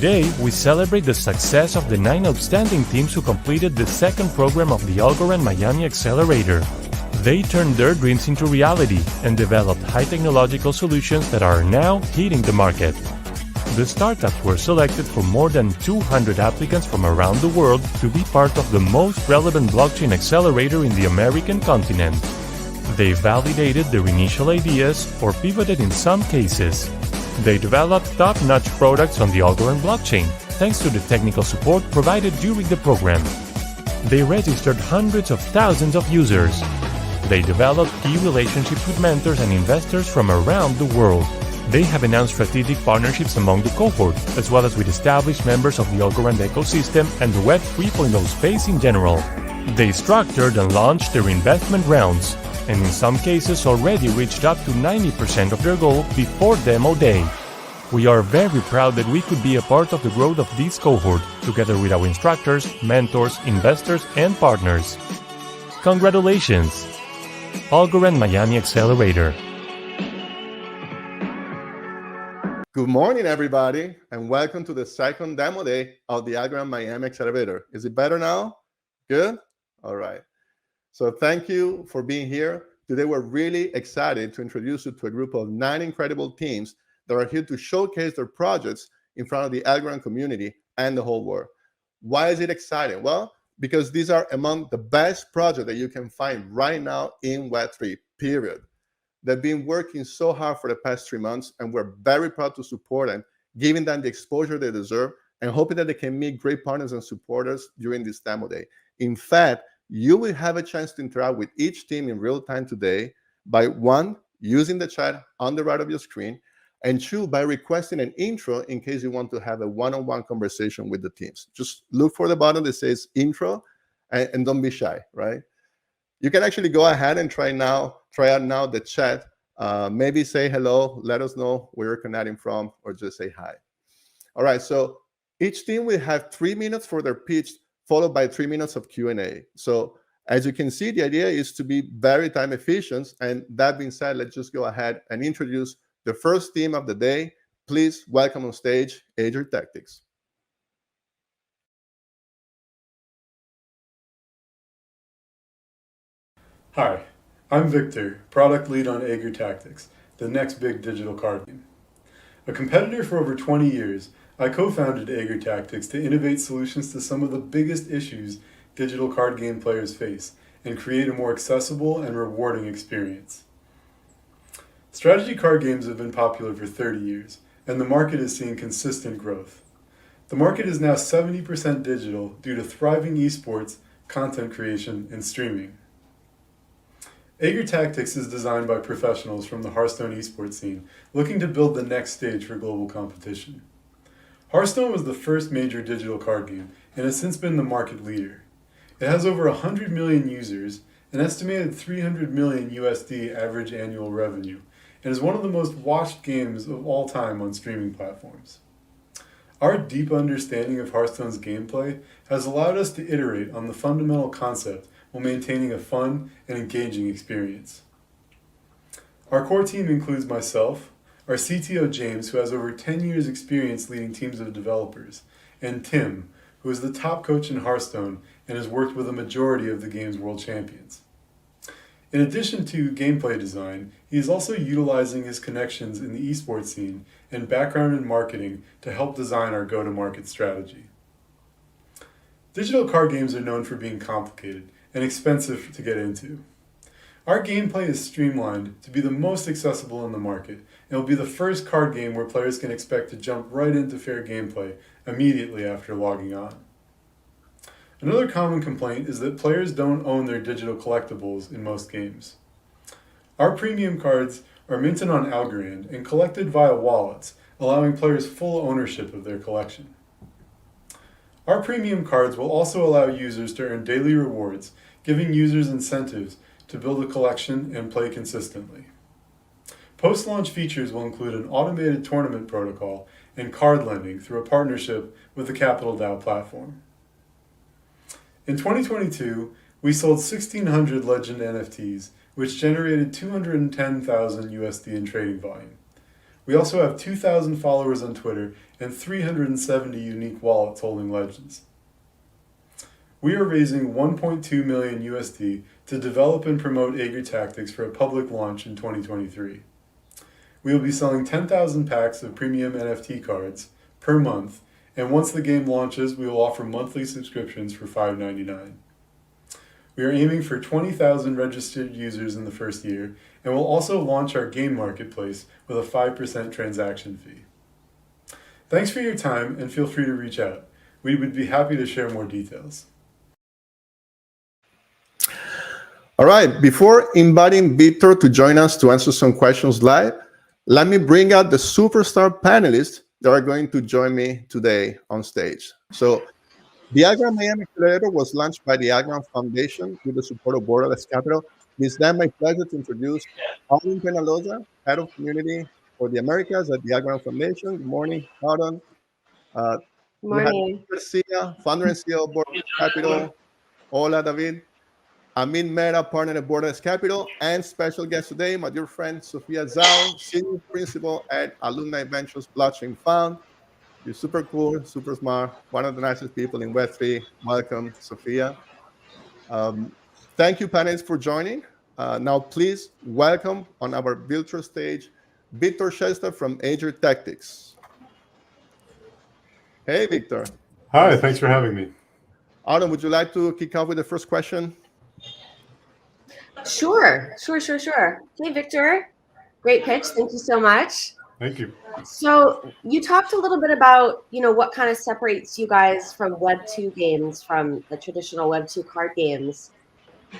Today, we celebrate the success of the 9 outstanding teams who completed the second program of the Algorand Miami Accelerator. They turned their dreams into reality and developed high-technological solutions that are now hitting the market. The startups were selected from more than 200 applicants from around the world to be part of the most relevant blockchain accelerator in the American continent. They validated their initial ideas or pivoted in some cases. They developed top-notch products on the Algorand blockchain, thanks to the technical support provided during the program. They registered hundreds of thousands of users. They developed key relationships with mentors and investors from around the world. They have announced strategic partnerships among the cohort, as well as with established members of the Algorand ecosystem and the Web 3.0 space in general. They structured and launched their investment rounds, and in some cases already reached up to 90% of their goal before demo day. We are very proud that we could be a part of the growth of this cohort, together with our instructors, mentors, investors, and partners. Congratulations! Algorand Miami Accelerator. Good morning, everybody, and welcome to the second demo day of the Algorand Miami Accelerator. Is it better now? Good? All right. So thank you for being here. Today, we're really excited to introduce you to a group of 9 incredible teams that are here to showcase their projects in front of the Algorand community and the whole world. Why is it exciting? Well, because these are among the best projects that you can find right now in Web3, period. They've been working so hard for the past 3 months, and we're very proud to support them, giving them the exposure they deserve, and hoping that they can meet great partners and supporters during this demo day. In fact, you will have a chance to interact with each team in real time today by 1, using the chat on the right of your screen, and 2, by requesting an intro in case you want to have a one-on-one conversation with the teams. Just look for the button that says intro and don't be shy, right? You can actually go ahead and try out now the chat. Maybe say hello, let us know where you're connecting from, or just say hi. All right, so each team will have 3 minutes for their pitch, followed by 3 minutes of Q&A. So as you can see, the idea is to be very time efficient. And that being said, let's just go ahead and introduce the first team of the day. Please welcome on stage Aegir Tactics. Hi, I'm Victor, product lead on Aegir Tactics, the next big digital card game. A competitor for over 20 years, I co-founded Aegir Tactics to innovate solutions to some of the biggest issues digital card game players face and create a more accessible and rewarding experience. Strategy card games have been popular for 30 years, and the market is seeing consistent growth. The market is now 70% digital due to thriving esports, content creation, and streaming. Aegir Tactics is designed by professionals from the Hearthstone esports scene looking to build the next stage for global competition. Hearthstone was the first major digital card game and has since been the market leader. It has over 100 million users, an estimated $300 million USD average annual revenue, and is one of the most watched games of all time on streaming platforms. Our deep understanding of Hearthstone's gameplay has allowed us to iterate on the fundamental concept while maintaining a fun and engaging experience. Our core team includes myself, our CTO James, who has over 10 years experience leading teams of developers, and Tim, who is the top coach in Hearthstone and has worked with a majority of the game's world champions. In addition to gameplay design, he is also utilizing his connections in the esports scene and background in marketing to help design our go-to-market strategy. Digital card games are known for being complicated and expensive to get into. Our gameplay is streamlined to be the most accessible in the market, and will be the first card game where players can expect to jump right into fair gameplay immediately after logging on. Another common complaint is that players don't own their digital collectibles in most games. Our premium cards are minted on Algorand and collected via wallets, allowing players full ownership of their collection. Our premium cards will also allow users to earn daily rewards, giving users incentives to build a collection and play consistently. Post-launch features will include an automated tournament protocol and card lending through a partnership with the Capital DAO platform. In 2022, we sold 1,600 Legend NFTs, which generated $210,000 USD in trading volume. We also have 2,000 followers on Twitter and 370 unique wallets holding legends. We are raising 1.2 million USD to develop and promote Aegir Tactics for a public launch in 2023. We will be selling 10,000 packs of premium NFT cards per month, and once the game launches, we will offer monthly subscriptions for $5.99. We are aiming for 20,000 registered users in the first year, and will also launch our game marketplace with a 5% transaction fee. Thanks for your time, and feel free to reach out. We would be happy to share more details. All right, before inviting Victor to join us to answer some questions live, let me bring out the superstar panelists that are going to join me today on stage. So the Algorand Miami Accelerator was launched by the Algorand Foundation with the support of Borderless Capital. It's then my pleasure to introduce Impermanent Loss, Head of Community for the Americas at the Algorand Foundation. Good morning, Alan. We have Morning. Garcia, founder and CEO of Borderless Capital. Hola, David. Amin Mehra, partner at Borderless Capital, and special guest today, my dear friend Sofia Zhao, Senior Principal at Alumni Ventures Blockchain Fund. You're super cool, super smart, one of the nicest people in Web3. Welcome, Sofia. Thank you, panelists, for joining. Now, please welcome on our virtual stage, Victor Chester from Aegir Tactics. Hey, Victor. Hi, thanks for having me. Adam, would you like to kick off with the first question? Sure. Hey, Victor. Great pitch. Thank you so much. Thank you. So you talked a little bit about, what kind of separates you guys from Web 2 games, from the traditional Web 2 card games.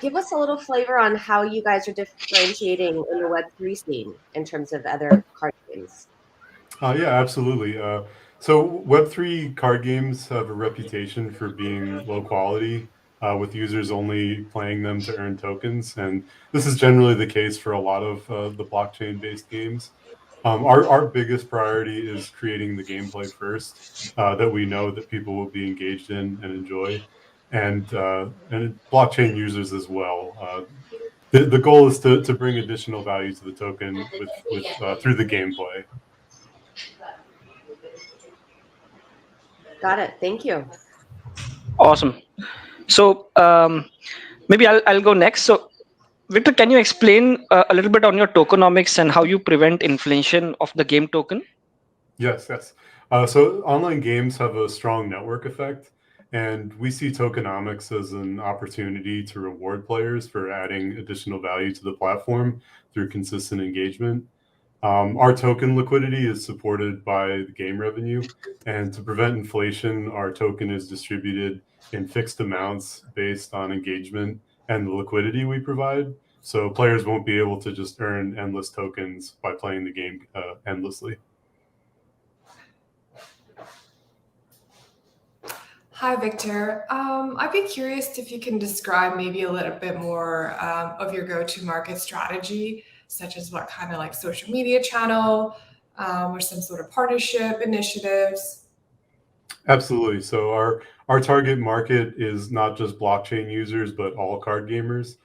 Give us a little flavor on how you guys are differentiating in the Web 3 scene in terms of other card games. Yeah, absolutely. So Web3 card games have a reputation for being low quality, with users only playing them to earn tokens. And this is generally the case for a lot of the blockchain-based games. Our biggest priority is creating the gameplay first, that we know that people will be engaged in and enjoy, and blockchain users as well. The goal is to bring additional value to the token through the gameplay. Got it. Thank you. Awesome. So maybe I'll go next. So Victor, can you explain a little bit on your tokenomics and how you prevent inflation of the game token? Yes. So online games have a strong network effect, and we see tokenomics as an opportunity to reward players for adding additional value to the platform through consistent engagement. Our token liquidity is supported by the game revenue, and to prevent inflation, our token is distributed in fixed amounts based on engagement and the liquidity we provide. So players won't be able to just earn endless tokens by playing the game endlessly. Hi, Victor. I'd be curious if you can describe maybe a little bit more of your go-to-market strategy, such as what kind of social media channel or some sort of partnership initiatives. Absolutely. So our target market is not just blockchain users, but all card gamers.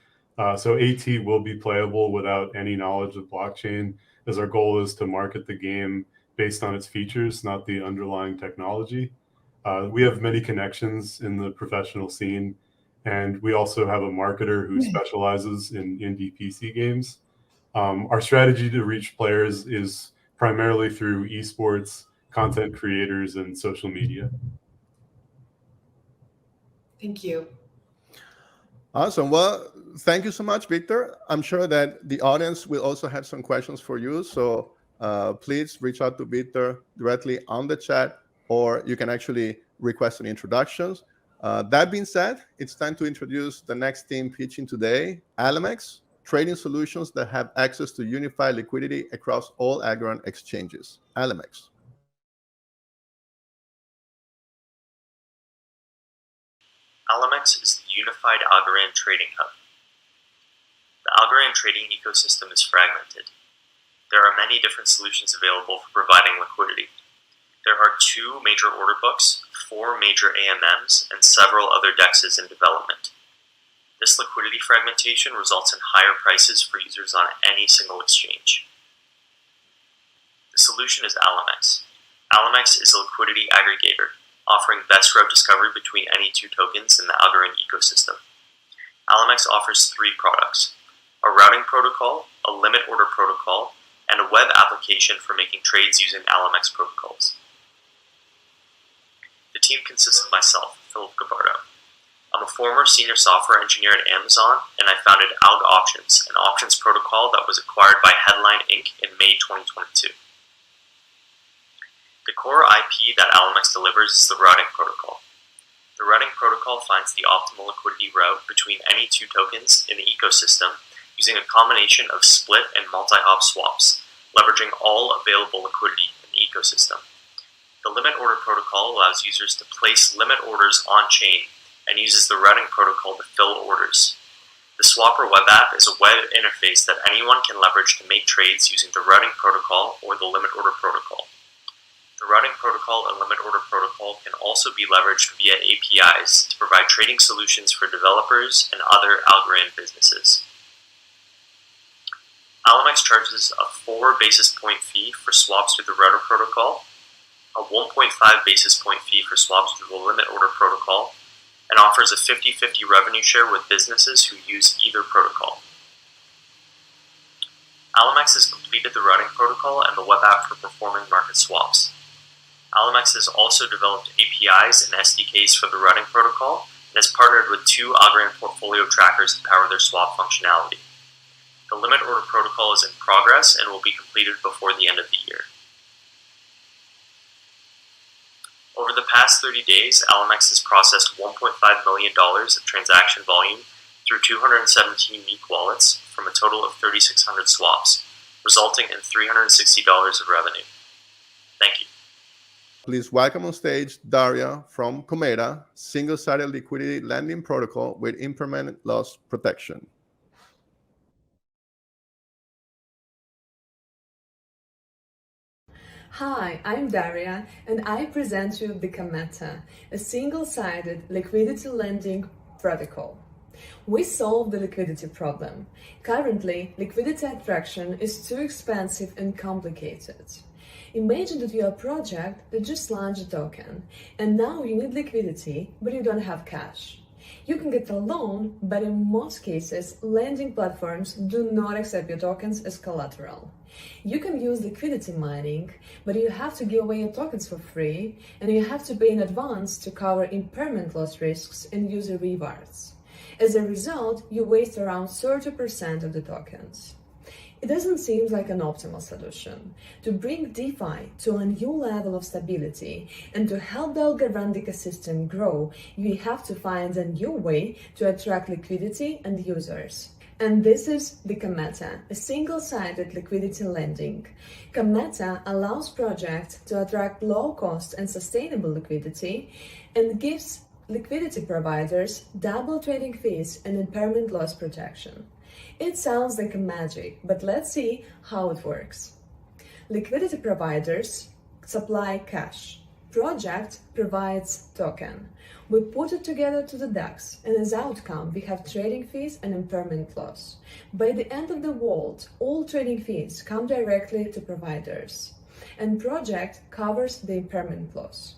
So AT will be playable without any knowledge of blockchain, as our goal is to market the game based on its features, not the underlying technology. We have many connections in the professional scene, and we also have a marketer who specializes in indie PC games. Our strategy to reach players is primarily through esports, content creators, and social media. Thank you. Awesome. Well, thank you so much, Victor. I'm sure that the audience will also have some questions for you. So please reach out to Victor directly on the chat, or you can actually request an introduction. That being said, it's time to introduce the next team pitching today, Alammex, trading solutions that have access to unified liquidity across all Algorand exchanges. Alammex. Alammex is the unified Algorand trading hub. The Algorand trading ecosystem is fragmented. There are many different solutions available for providing liquidity. There are 2 major order books, 4 major AMMs, and several other DEXs in development. This liquidity fragmentation results in higher prices for users on any single exchange. The solution is Alammex. Alammex is a liquidity aggregator, offering best route discovery between any two tokens in the Algorand ecosystem. Alammex offers three products: a routing protocol, a limit order protocol, and a web application for making trades using Alammex protocols. The team consists of myself, Philip Gabardo. I'm a former senior software engineer at Amazon, and I founded Alg Options, an options protocol that was acquired by Headline Inc. in May 2022. The core IP that Alammex delivers is the routing protocol. The routing protocol finds the optimal liquidity route between any two tokens in the ecosystem using a combination of split and multi-hop swaps, leveraging all available liquidity in the ecosystem. The limit order protocol allows users to place limit orders on-chain and uses the routing protocol to fill orders. The Swapper web app is a web interface that anyone can leverage to make trades using the routing protocol or the limit order protocol. The routing protocol and limit order protocol can also be leveraged via APIs to provide trading solutions for developers and other Algorand businesses. Alammex charges a 4 basis point fee for swaps through the router protocol, a 1.5 basis point fee for swaps through the limit order protocol, and offers a 50-50 revenue share with businesses who use either protocol. Alammex has completed the routing protocol and the web app for performing market swaps. Alammex has also developed APIs and SDKs for the routing protocol and has partnered with 2 Algorand portfolio trackers to power their swap functionality. The limit order protocol is in progress and will be completed before the end of the year. Over the past 30 days, Alammex has processed $1.5 million of transaction volume through 217 unique wallets from a total of 3,600 swaps, resulting in $360 of revenue. Thank you. Please welcome on stage Daria from Cometa, single-sided liquidity lending protocol with impermanent loss protection. Hi, I'm Daria, and I present you the Cometa, a single-sided liquidity lending protocol. We solve the liquidity problem. Currently, liquidity attraction is too expensive and complicated. Imagine that you're a project that just launched a token, and now you need liquidity, but you don't have cash. You can get a loan, but in most cases, lending platforms do not accept your tokens as collateral. You can use liquidity mining, but you have to give away your tokens for free, and you have to pay in advance to cover impermanent loss risks and user rewards. As a result, you waste around 30% of the tokens. It doesn't seem like an optimal solution. To bring DeFi to a new level of stability and to help the Algorand ecosystem grow, you have to find a new way to attract liquidity and users. And this is the Cometa, a single-sided liquidity lending. Cometa allows projects to attract low-cost and sustainable liquidity and gives liquidity providers double trading fees and impermanent loss protection. It sounds like a magic, but let's see how it works. Liquidity providers supply cash. Project provides token. We put it together to the DEX, and as outcome, we have trading fees and impermanent loss. By the end of the vault, all trading fees come directly to providers, and project covers the impermanent loss.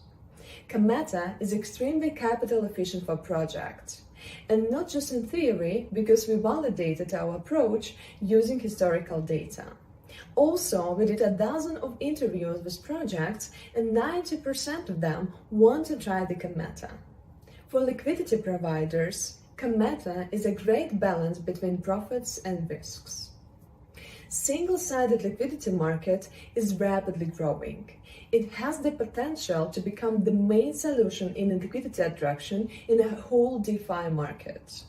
Cometa is extremely capital efficient for projects. And not just in theory, because we validated our approach using historical data. Also, we did a dozen of interviews with projects, and 90% of them want to try the Cometa. For liquidity providers, Cometa is a great balance between profits and risks. Single-sided liquidity market is rapidly growing. It has the potential to become the main solution in liquidity attraction in a whole DeFi market.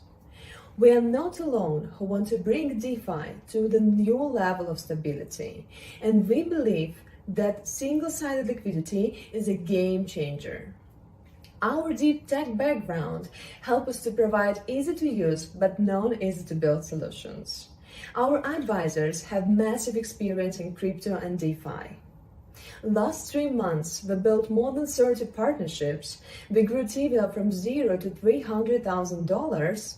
We are not alone who want to bring DeFi to the new level of stability, and we believe that single-sided liquidity is a game changer. Our deep tech background helps us to provide easy-to-use but non-easy-to-build solutions. Our advisors have massive experience in crypto and DeFi. Last 3 months, we built more than 30 partnerships. We grew TVA from $0 to $300,000,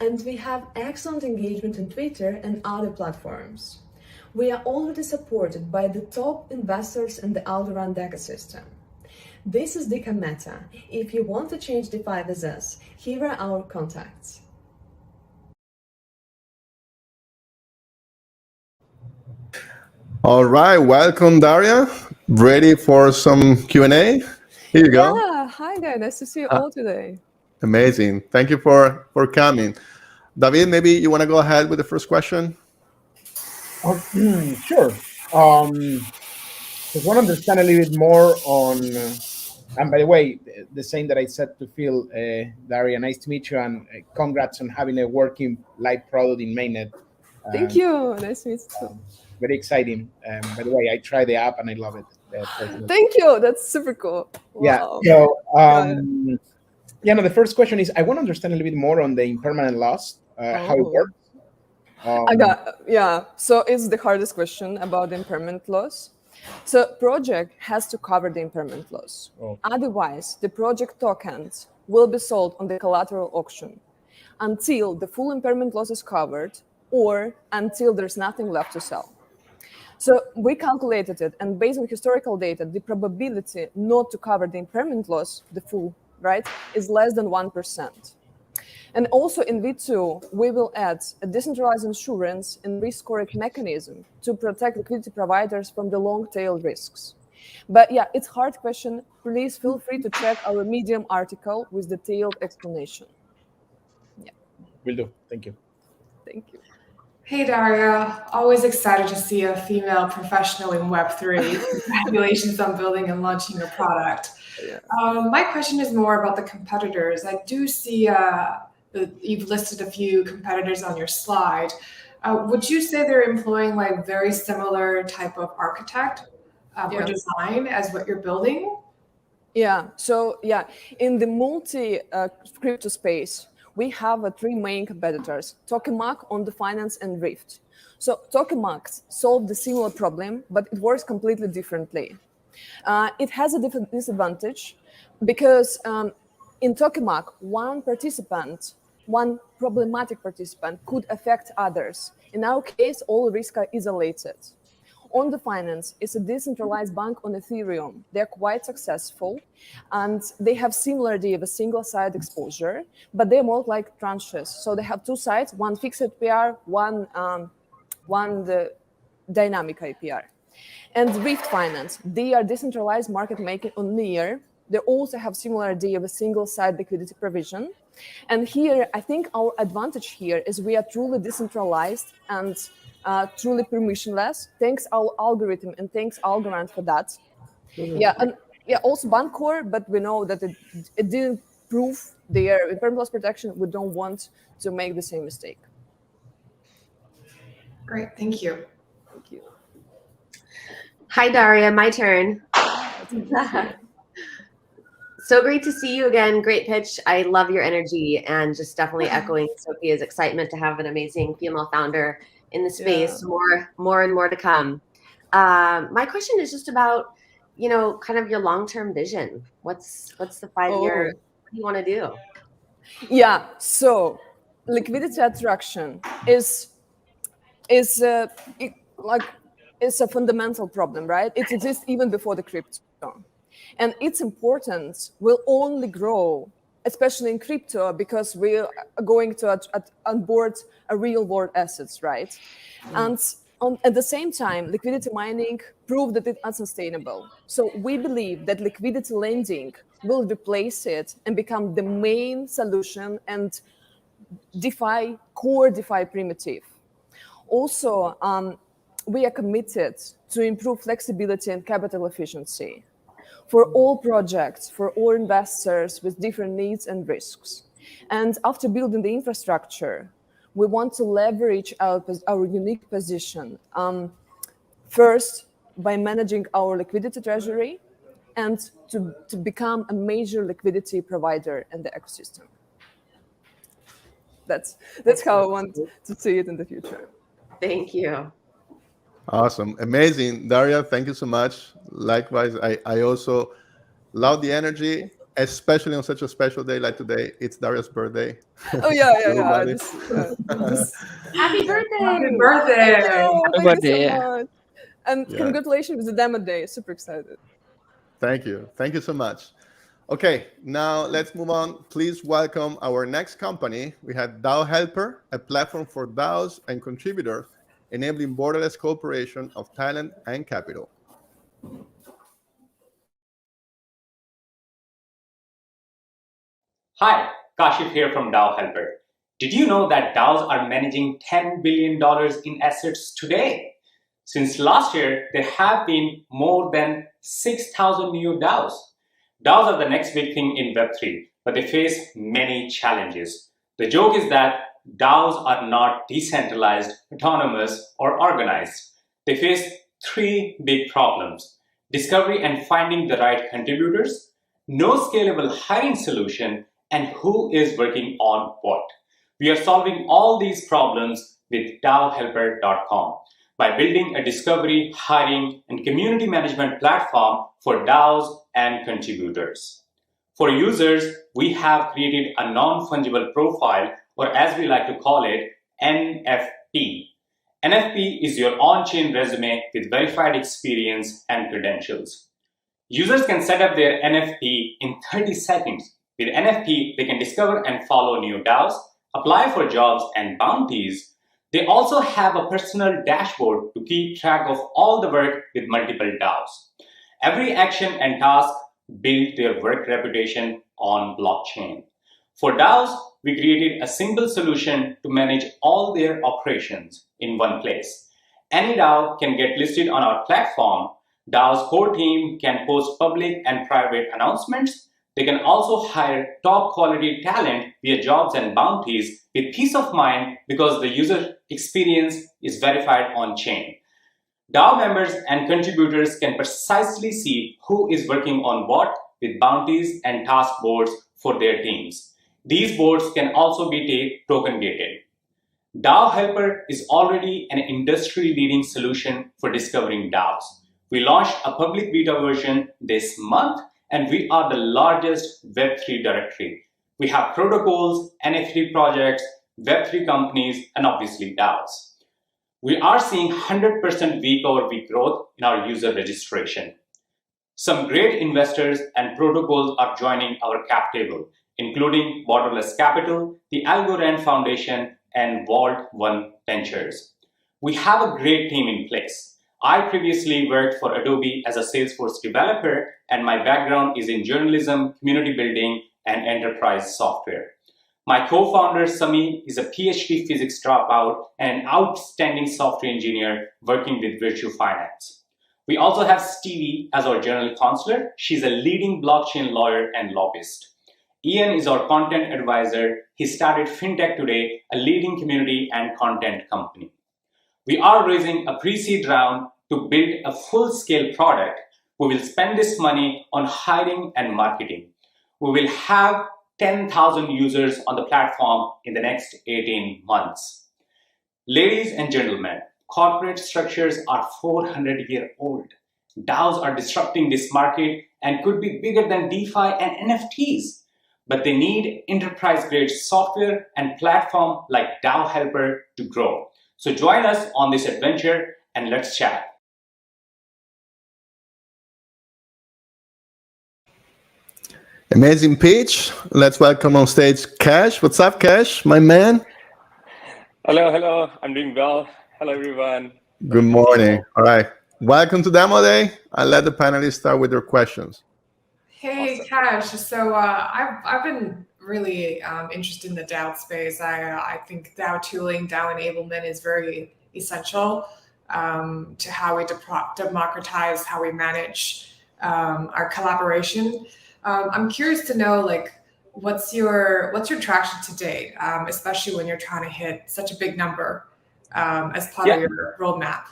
and we have excellent engagement on Twitter and other platforms. We are already supported by the top investors in the Algorand ecosystem. This is the Cometa. If you want to change DeFi with us, here are our contacts. All right, welcome, Daria. Ready for some Q&A? Here you go. Yeah, hi there. Nice to see you all today. Amazing. Thank you for coming. David, maybe you want to go ahead with the first question? Sure. Just want to understand a little bit more on, and by the way, the same that I said to Phil, Daria, nice to meet you, and congrats on having a working live product in mainnet. Thank you. Nice to meet you too. Very exciting. By the way, I tried the app and I love it. Thank you. That's super cool. Wow. Yeah. So, the first question is, I want to understand a little bit more on the impermanent loss, how it works. So it's the hardest question about the impermanent loss. So project has to cover the impermanent loss. Otherwise, the project tokens will be sold on the collateral auction until the full impermanent loss is covered or until there's nothing left to sell. So we calculated it, and based on historical data, the probability not to cover the impermanent loss, the full, right, is less than 1%. And also in V2, we will add a decentralized insurance and risk scoring mechanism to protect liquidity providers from the long tail risks. But yeah, it's a hard question. Please feel free to check our Medium article with detailed explanation. Yeah. Will do. Thank you. Thank you. Hey, Daria. Always excited to see a female professional in Web3. Congratulations on building and launching your product. Yeah. My question is more about the competitors. I do see you've listed a few competitors on your slide. Would you say they're employing like very similar type of architect or design as what you're building? Yeah. So in the multi-crypto space, we have three main competitors: Tokamak, On the Finance, and Rift. So Tokamak solved the similar problem, but it works completely differently. It has a different disadvantage because in Tokamak, one problematic participant could affect others. In our case, all risks are isolated. On the Finance is a decentralized bank on Ethereum. They're quite successful, and they have similar idea of a single side exposure, but they're more like tranches. So they have two sides: one fixed APR, one the dynamic APR. And Rift Finance, they are decentralized market making on Near. They also have similar idea of a single side liquidity provision. And here, I think our advantage here is we are truly decentralized and truly permissionless. Thanks our algorithm and thanks Algorand for that. Also Bancor, but we know that it didn't prove their impermanent loss protection. We don't want to make the same mistake. Great, thank you. Thank you. Hi, Daria, my turn. So great to see you again. Great pitch. I love your energy, and just definitely echoing Sophia's excitement to have an amazing female founder in the space. Yeah. More and more to come. My question is just about, kind of your long-term vision. What's the 5-year? What do you want to do? Yeah. So liquidity attraction is a fundamental problem, right? It exists even before the crypto. And its importance will only grow, especially in crypto, because we are going to onboard a real-world assets, right? And at the same time, liquidity mining proved that it's unsustainable. So we believe that liquidity lending will replace it and become the main solution and core DeFi primitive. Also, we are committed to improve flexibility and capital efficiency for all projects, for all investors with different needs and risks. And after building the infrastructure, we want to leverage our unique position. First, by managing our liquidity treasury, and to become a major liquidity provider in the ecosystem. That's how I want to see it in the future. Thank you. Awesome. Amazing. Daria, thank you so much. Likewise, I also love the energy. especially on such a special day like today. It's Daria's birthday. Oh yeah, Everybody. Happy birthday! Happy birthday! Thank you so Yeah. much. And Yeah. congratulations with the demo day. Super excited. Thank you. Thank you so much. Okay, now let's move on. Please welcome our next company. We have DAO Helper, a platform for DAOs and contributors, enabling borderless cooperation of talent and capital. Hi, Kashif here from DAO Helper. Did you know that DAOs are managing $10 billion in assets today? Since last year, there have been more than 6,000 new DAOs. DAOs are the next big thing in Web3, but they face many challenges. The joke is that DAOs are not decentralized, autonomous, or organized. They face three big problems: discovery and finding the right contributors, no scalable hiring solution, and who is working on what. We are solving all these problems with DAOhelper.com by building a discovery, hiring, and community management platform for DAOs and contributors. For users, we have created a non-fungible profile, or as we like to call it, NFP. NFP is your on-chain resume with verified experience and credentials. Users can set up their NFP in 30 seconds. With NFP, they can discover and follow new DAOs, apply for jobs and bounties. They also have a personal dashboard to keep track of all the work with multiple DAOs. Every action and task build their work reputation on blockchain. For DAOs, we created a simple solution to manage all their operations in one place. Any DAO can get listed on our platform. DAO's core team can post public and private announcements. They can also hire top quality talent via jobs and bounties with peace of mind because the user experience is verified on chain. DAO members and contributors can precisely see who is working on what with bounties and task boards for their teams. These boards can also be token gated. DAO Helper is already an industry-leading solution for discovering DAOs. We launched a public beta version this month, and we are the largest Web3 directory. We have protocols, NFT projects, Web3 companies, and obviously DAOs. We are seeing 100% week-over-week growth in our user registration. Some great investors and protocols are joining our cap table, including Borderless Capital, the Algorand Foundation, and Vault One Ventures. We have a great team in place. I previously worked for Adobe as a Salesforce developer, and my background is in journalism, community building, and enterprise software. My co-founder, Sami, is a PhD physics dropout and an outstanding software engineer working with Virtue Finance. We also have Stevie as our general counselor. She's a leading blockchain lawyer and lobbyist. Ian is our content advisor. He started FinTech Today, a leading community and content company. We are raising a pre-seed round to build a full-scale product. We will spend this money on hiring and marketing. We will have 10,000 users on the platform in the next 18 months. Ladies and gentlemen, corporate structures are 400-year-old. DAOs are disrupting this market and could be bigger than DeFi and NFTs. But they need enterprise-grade software and platform like DAO Helper to grow. So join us on this adventure and let's chat. Amazing pitch. Let's welcome on stage Cash. What's up, Cash, my man? Hello. I'm doing well. Hello, everyone. Good morning. All right. Welcome to Demo Day. I'll let the panelists start with their questions. Hey, Awesome. Cash. So I've been really interested in the DAO space. I think DAO tooling, DAO enablement is very essential to how we democratize, how we manage our collaboration. I'm curious to know, like, what's your traction to date, especially when you're trying to hit such a big number as part of your roadmap.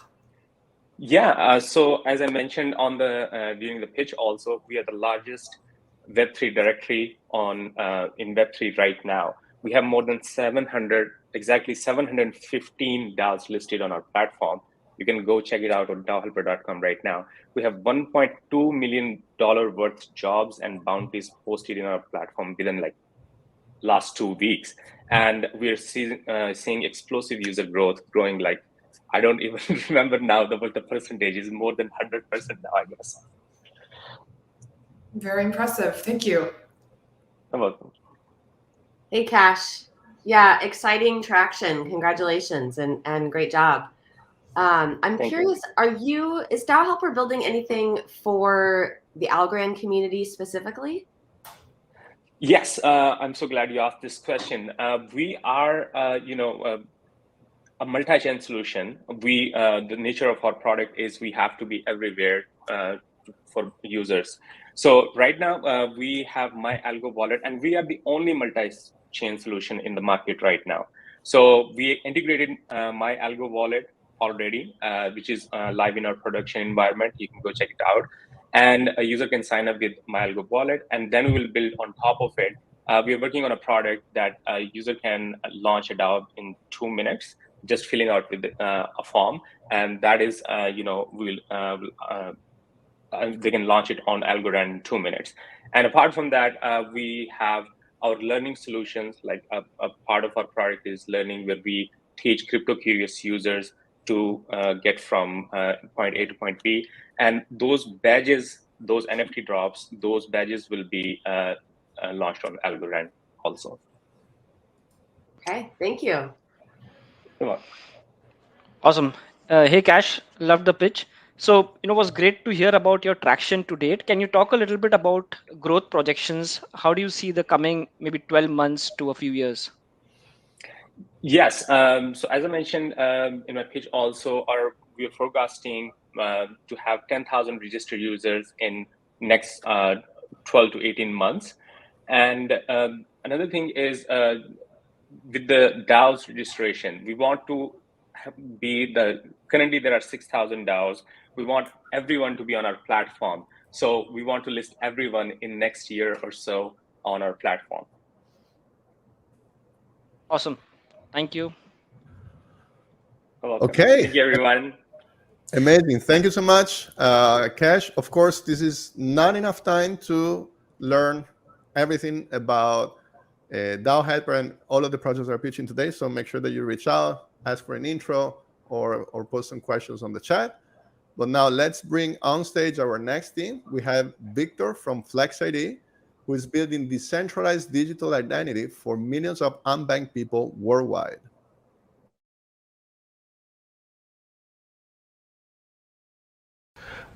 Yeah. So as I mentioned on the during the pitch, also we are the largest Web3 directory on in Web3 right now. We have more than 700, exactly 715 DAOs listed on our platform. You can go check it out on dowhelper.com right now. We have $1.2 million worth jobs and bounties posted in our platform within like last 2 weeks. And we're seeing explosive user growth, growing like, I don't even remember now what the percentage is, more than 100% now, I guess. Very impressive. Thank you. You're welcome. Hey, Cash. Yeah, exciting traction. Congratulations and great job. I'm Thank curious, is Dow Helper building anything for the Algorand community specifically? Yes, I'm so glad you asked this question. We are, a multi-chain solution. The nature of our product is we have to be everywhere for users. So right now we have My Algo Wallet, and we are the only multi-chain solution in the market right now. So we integrated My Algo Wallet already, which is live in our production environment. You can go check it out. And a user can sign up with My Algo Wallet, and then we will build on top of it. We are working on a product that a user can launch a DAO in 2 minutes, just filling out with a form, and that is, they can launch it on Algorand in 2 minutes. And apart from that, we have our learning solutions. Like a part of our product is learning, where we teach crypto curious users to get from point A to point B. And those badges, those NFT drops, those badges will be launched on Algorand also. Okay, thank you. You're welcome. Awesome. Hey, Cash, loved the pitch. So, it was great to hear about your traction to date. Can you talk a little bit about growth projections? How do you see the coming maybe 12 months to a few years? Yes. So as I mentioned in my pitch also, we are forecasting to have 10,000 registered users in next 12 to 18 months. And another thing is with the DAO's registration, we want to currently there are 6,000 DAOs. We want everyone to be on our platform. So we want to list everyone in next year or so on our platform. Awesome. Thank you. Okay. Thank you, everyone. Amazing. Thank you so much, Cash. Of course, this is not enough time to learn everything about DAO Helper and all of the projects that are pitching today. So make sure that you reach out, ask for an intro, or post some questions on the chat. But now let's bring on stage our next team. We have Victor from FlexID, who is building decentralized digital identity for millions of unbanked people worldwide.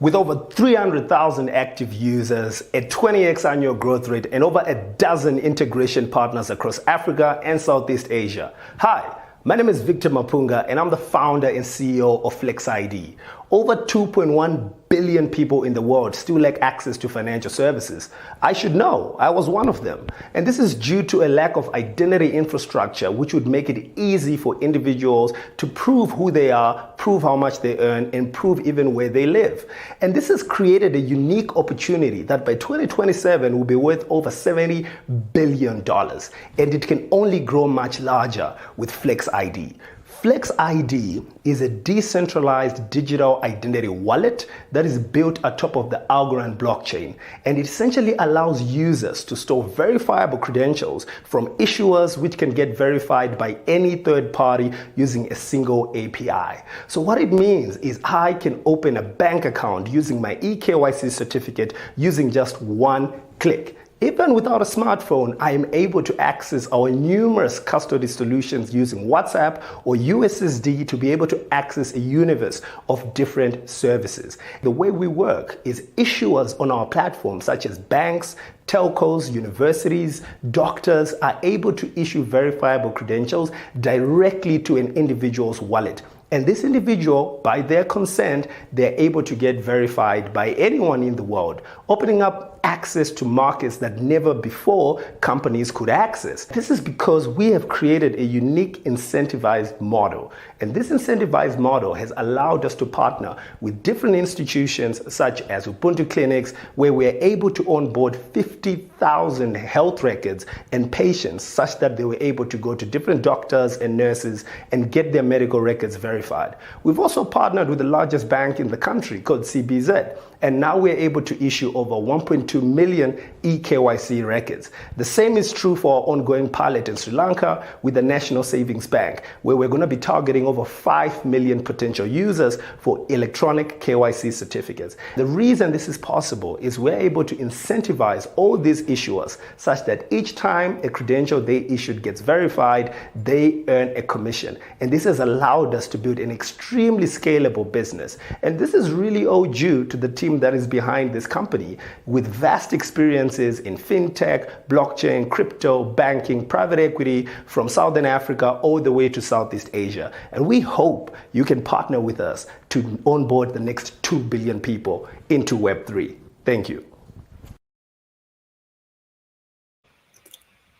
With over 300,000 active users, a 20x annual growth rate, and over a dozen integration partners across Africa and Southeast Asia. Hi, my name is Victor Mapunga, and I'm the founder and CEO of FlexID. Over 2.1 billion people in the world still lack access to financial services. I should know, I was one of them. And this is due to a lack of identity infrastructure, which would make it easy for individuals to prove who they are, prove how much they earn, and prove even where they live. And this has created a unique opportunity that by 2027 will be worth over $70 billion. And it can only grow much larger with FlexID. FlexID is a decentralized digital identity wallet that is built atop of the Algorand blockchain, and it essentially allows users to store verifiable credentials from issuers which can get verified by any third party using a single API. So what it means is I can open a bank account using my eKYC certificate using just one click. Even without a smartphone, I am able to access our numerous custody solutions using WhatsApp or USSD to be able to access a universe of different services. The way we work is issuers on our platform, such as banks, telcos, universities, doctors, are able to issue verifiable credentials directly to an individual's wallet. And this individual, by their consent, they're able to get verified by anyone in the world, opening up access to markets that never before companies could access. This is because we have created a unique incentivized model. And this incentivized model has allowed us to partner with different institutions such as Ubuntu clinics, where we're able to onboard 50,000 health records and patients such that they were able to go to different doctors and nurses and get their medical records verified verified. We've also partnered with the largest bank in the country called CBZ, and now we're able to issue over 1.2 million eKYC records. The same is true for our ongoing pilot in Sri Lanka with the National Savings Bank, where we're going to be targeting over 5 million potential users for electronic KYC certificates. The reason this is possible is we're able to incentivize all these issuers such that each time a credential they issued gets verified, they earn a commission. And this has allowed us to build an extremely scalable business. And this is really all due to the team that is behind this company with vast experiences in fintech, blockchain, crypto, banking, private equity from Southern Africa all the way to Southeast Asia. And we hope you can partner with us to onboard the next 2 billion people into Web3. Thank you.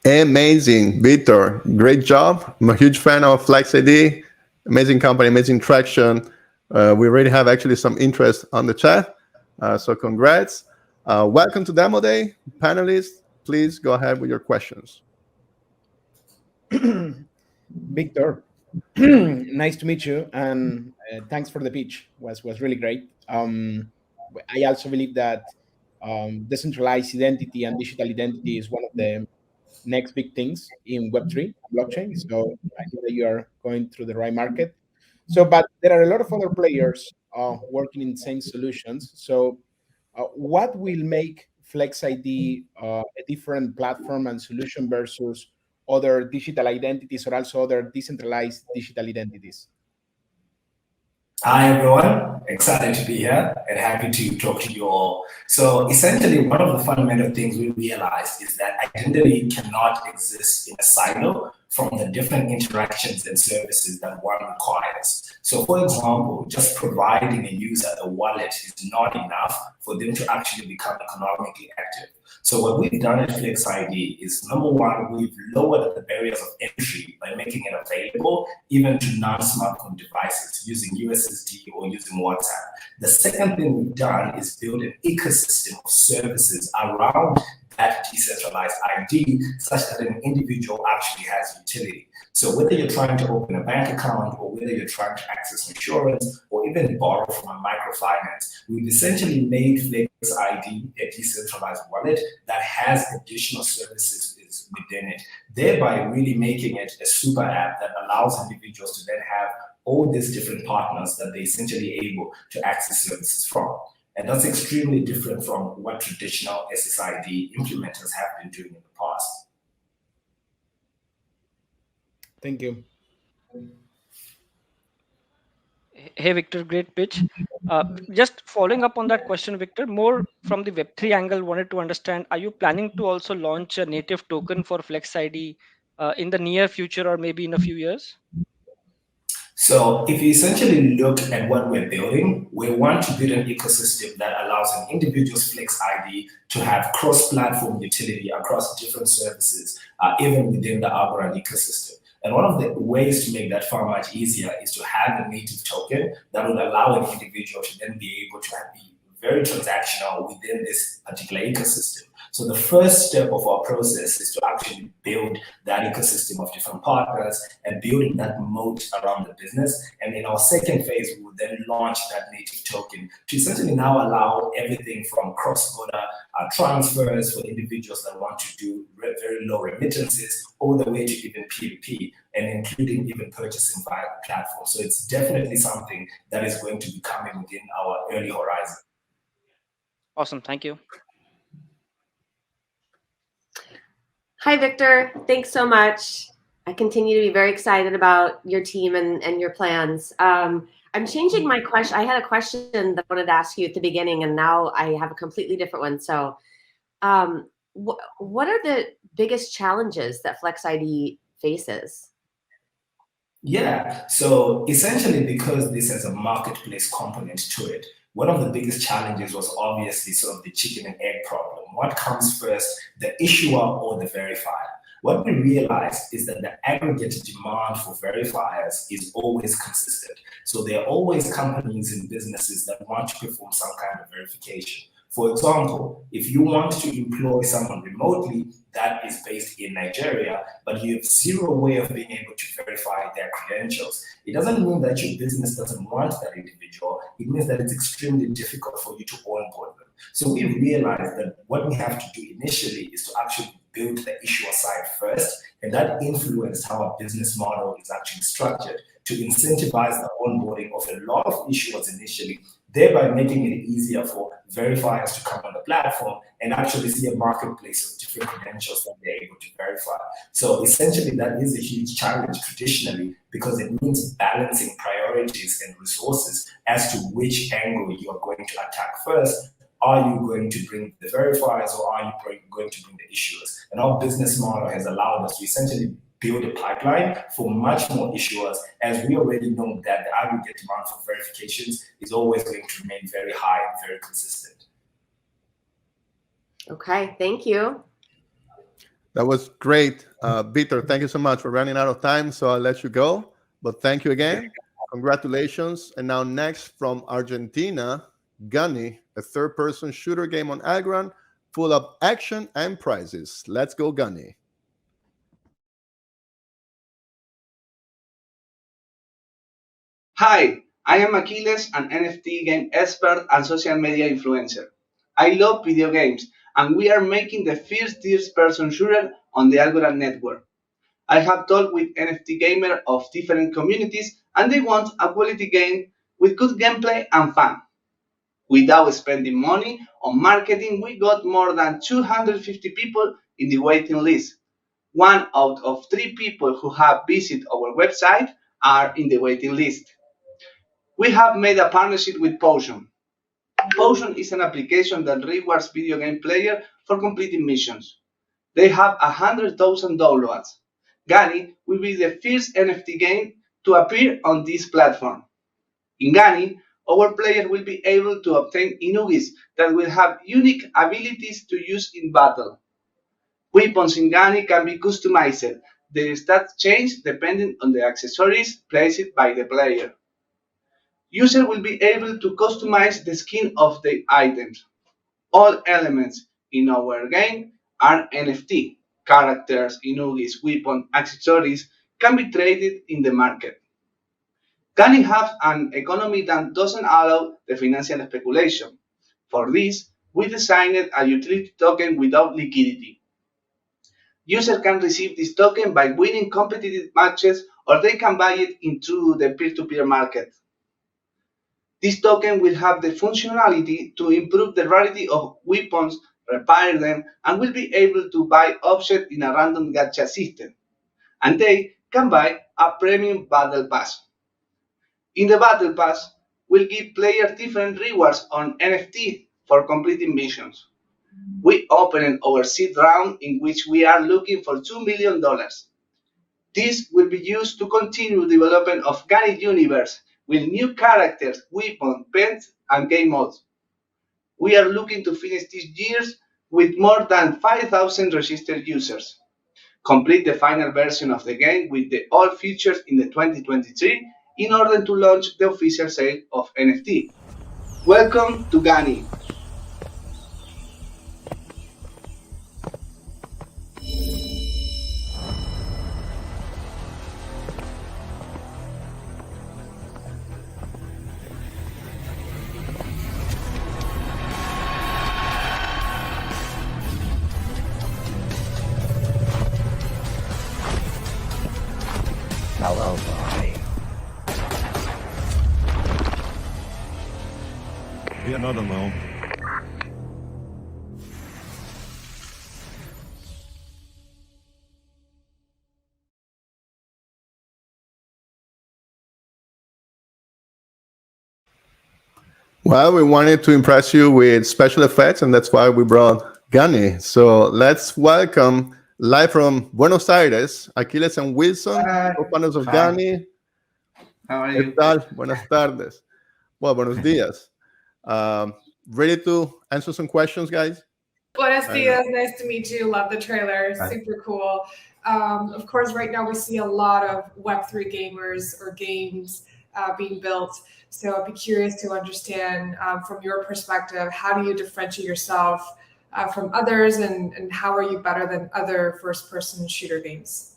Amazing, Victor. Great job. I'm a huge fan of FlexID. Amazing company, amazing traction. We already have actually some interest on the chat. So congrats. Welcome to Demo Day. Panelists, please go ahead with your questions. Victor, nice to meet you, and thanks for the pitch. Was really great. I also believe that decentralized identity and digital identity is one of the next big things in Web3 blockchain. So I think that you are going through the right market. So, but there are a lot of other players working in same solutions. So what will make FlexID a different platform and solution versus other digital identities or also other decentralized digital identities? Hi, everyone. Excited to be here and happy to talk to you all. So essentially, one of the fundamental things we realized is that identity cannot exist in a silo from the different interactions and services that one requires. So for example, just providing a user a wallet is not enough for them to actually become economically active. So what we've done at FlexID is, number one, we've lowered the barriers of entry by making it available even to non-smartphone devices using USSD or using WhatsApp. The second thing we've done is build an ecosystem of services around that decentralized ID such that an individual actually has utility. So whether you're trying to open a bank account or whether you're trying to access insurance or even borrow from a microfinance, we've essentially made FlexID a decentralized wallet that has additional services within it, thereby really making it a super app that allows individuals to then have all these different partners that they're essentially able to access services from. And that's extremely different from what traditional SSID implementers have been doing in the past. Thank you. Hey, Victor, great pitch. Just following up on that question, Victor, more from the Web3 angle, wanted to understand, are you planning to also launch a native token for FlexID in the near future or maybe in a few years? So if you essentially look at what we're building, we want to build an ecosystem that allows an individual's FlexID to have cross-platform utility across different services, even within the Algorand ecosystem. And one of the ways to make that far much easier is to have a native token that would allow an individual to then be able to be very transactional within this particular ecosystem. So the first step of our process is to actually build that ecosystem of different partners and building that moat around the business. And in our second phase, we will then launch that native token to essentially now allow everything from cross-border transfers for individuals that want to do very low remittances, all the way to even P2P, and including even purchasing via the platform. So it's definitely something that is going to be coming within our early horizon. Awesome, thank you. Hi, Victor. Thanks so much. I continue to be very excited about your team and your plans. I'm changing my question. I had a question that I wanted to ask you at the beginning, and now I have a completely different one. So what are the biggest challenges that FlexID faces? Yeah, so essentially because this has a marketplace component to it, one of the biggest challenges was obviously sort of the chicken and egg problem. What comes first, the issuer or the verifier? What we realized is that the aggregate demand for verifiers is always consistent. So there are always companies and businesses that want to perform some kind of verification. For example, if you want to employ someone remotely that is based in Nigeria, but you have zero way of being able to verify their credentials, it doesn't mean that your business doesn't want that individual. It means that it's extremely difficult for you to onboard them. So we realized that what we have to do initially is to actually build the issuer side first, and that influenced how our business model is actually structured to incentivize the onboarding of a lot of issuers initially, thereby making it easier for verifiers to come on the platform and actually see a marketplace of different credentials that they're able to verify. So essentially, that is a huge challenge traditionally, because it means balancing priorities and resources as to which angle you are going to attack first. Are you going to bring the verifiers, or are you going to bring the issuers? And our business model has allowed us to essentially build a pipeline for much more issuers, as we already know that the aggregate demand for verifications is always going to remain very high and very consistent. Okay, thank you. That was great. Victor, thank you so much. We're running out of time, so I'll let you go. But thank you again. Congratulations. And now next from Argentina, Gunny, a third-person shooter game on Algorand, full of action and prizes. Let's go, Gunny. Hi, I am Achilles, an NFT game expert and social media influencer. I love video games, and we are making the first third-person shooter on the Algorand network. I have talked with NFT gamers of different communities, and they want a quality game with good gameplay and fun. Without spending money on marketing, we got more than 250 people in the waiting list. 1 out of 3 people who have visited our website are in the waiting list. We have made a partnership with Potion. Potion is an application that rewards video game players for completing missions. They have 100,000 downloads. Gani will be the first NFT game to appear on this platform. In Gani, our players will be able to obtain Inugis that will have unique abilities to use in battle. Weapons in Gani can be customized. Their stats change depending on the accessories placed by the player. User will be able to customize the skin of the items. All elements in our game are NFT. Characters, Inugis, weapons, accessories can be traded in the market. Gani has an economy that doesn't allow the financial speculation. For this, we designed a utility token without liquidity. Users can receive this token by winning competitive matches, or they can buy it into the peer-to-peer market. This token will have the functionality to improve the rarity of weapons, repair them, and will be able to buy objects in a random gacha system. And they can buy a premium battle pass. In the battle pass, we'll give players different rewards on NFT for completing missions. We opened our seed round, in which we are looking for $2 million. This will be used to continue development of Gani universe with new characters, weapons, pets, and game modes. We are looking to finish this year with more than 5,000 registered users. Complete the final version of the game with all features in the 2023 in order to launch the official sale of NFT. Welcome to Gani. Hello, boy. Be another loan. Well, we wanted to impress you with special effects, and that's why we brought Gani. So let's welcome, live from Buenos Aires, Aquiles and Wilson, co-founders of Gani. How are you? ¿Qué tal? Buenas tardes. Well, buenos días. Ready to answer some questions, guys? Buenos dias, nice to meet you. Love the trailer, super cool. Of course, right now we see a lot of Web3 gamers or games being built. So I'd be curious to understand from your perspective, how do you differentiate yourself from others, and how are you better than other first-person shooter games?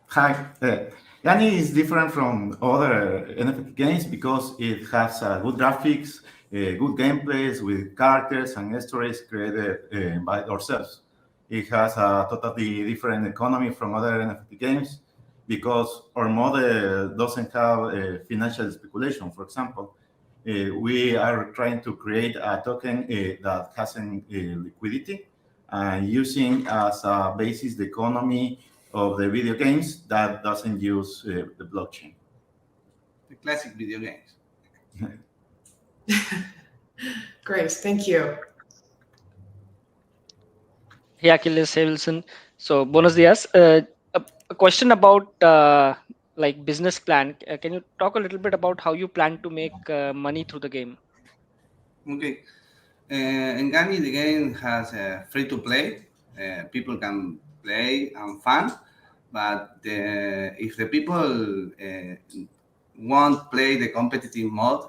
Hi. Gani is different from other NFT games because it has good graphics, good gameplays with characters and stories created by ourselves. It has a totally different economy from other NFT games because our model doesn't have financial speculation. For example, we are trying to create a token that has liquidity and using as a basis the economy of the video games that doesn't use the blockchain. The classic video games. Great, thank you. Hey Achilles, hey Wilson. So buenos dias. A question about like business plan. Can you talk a little bit about how you plan to make money through the game? Okay. In Gani, the game has free to play. People can play and fun, but if the people won't play the competitive mode,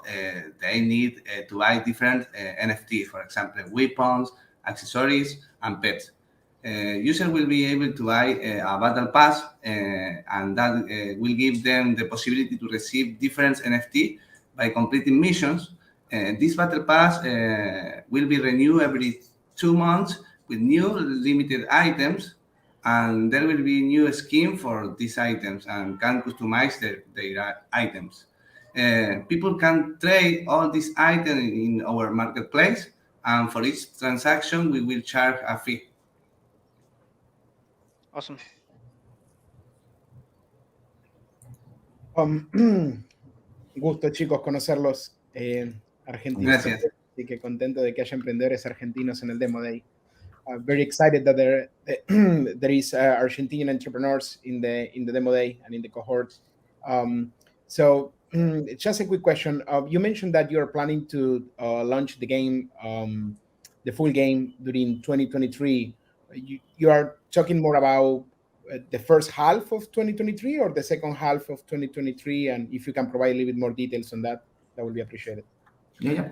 they need to buy different NFTs, for example, weapons, accessories, and pets. User will be able to buy a battle pass, and that will give them the possibility to receive different NFT by completing missions. This battle pass will be renewed every 2 months with new limited items, and there will be new skin for these items and can customize their items. People can trade all these items in our marketplace, and for each transaction, we will charge a fee. Awesome. Gusto, chicos, conocerlos. Argentinos. Gracias. Así que contento de que haya emprendedores argentinos en el Demo Day. Very excited that there is Argentinian entrepreneurs in the Demo Day and in the cohort. So just a quick question. You mentioned that you're planning to launch the game, the full game during 2023. You are talking more about the first half of 2023 or the second half of 2023? And if you can provide a little bit more details on that, that would be appreciated. Yeah.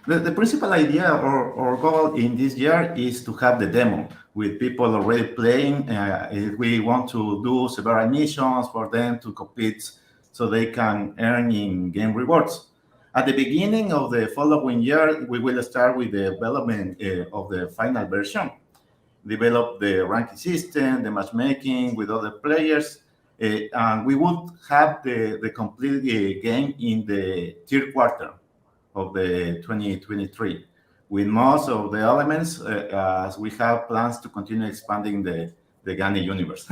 The principal idea or goal in this year is to have the demo with people already playing. If we want to do several missions for them to compete so they can earn in-game rewards. At the beginning of the following year, we will start with the development of the final version, develop the ranking system, the matchmaking with other players, and we would have the complete game in the third quarter of the 2023, with most of the elements as we have plans to continue expanding the Gani universe.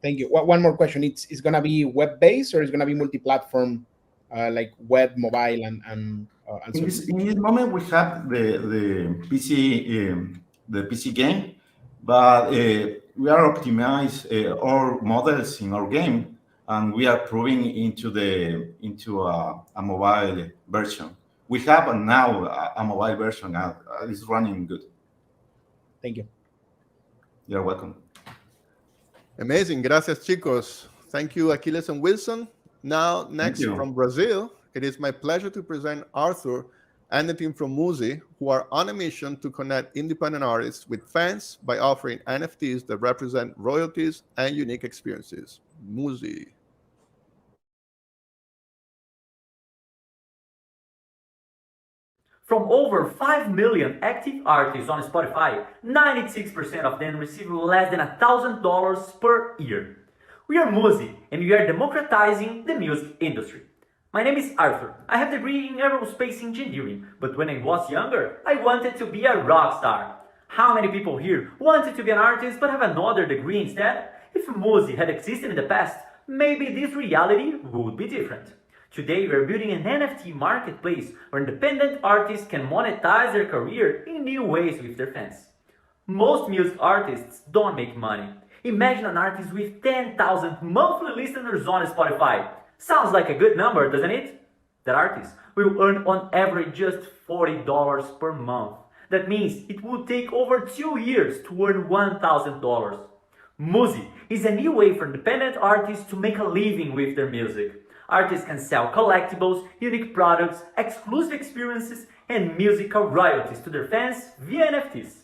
Thank you. One more question. It's going to be web-based or it's going to be multi-platform, like web, mobile, and so in this moment, we have the PC game, but we are optimize our models in our game, and we are proving into a mobile version. We have now a mobile version. It's running good. Thank you. You're welcome. Amazing. Gracias, chicos. Thank you, Achilles and Wilson. Now, next from Brazil, it is my pleasure to present Arthur and the team from Muzi, who are on a mission to connect independent artists with fans by offering NFTs that represent royalties and unique experiences. Muzi. From over 5 million active artists on Spotify, 96% of them receive less than $1,000 per year. We are Muzi, and we are democratizing the music industry. My name is Arthur. I have a degree in aerospace engineering, but when I was younger, I wanted to be a rock star. How many people here wanted to be an artist but have another degree instead? If Muzi had existed in the past, maybe this reality would be different. Today, we are building an NFT marketplace where independent artists can monetize their career in new ways with their fans. Most music artists don't make money. Imagine an artist with 10,000 monthly listeners on Spotify. Sounds like a good number, doesn't it? That artist will earn on average just $40 per month. That means it would take over 2 years to earn $1,000. Muzi is a new way for independent artists to make a living with their music. Artists can sell collectibles, unique products, exclusive experiences, and musical royalties to their fans via NFTs.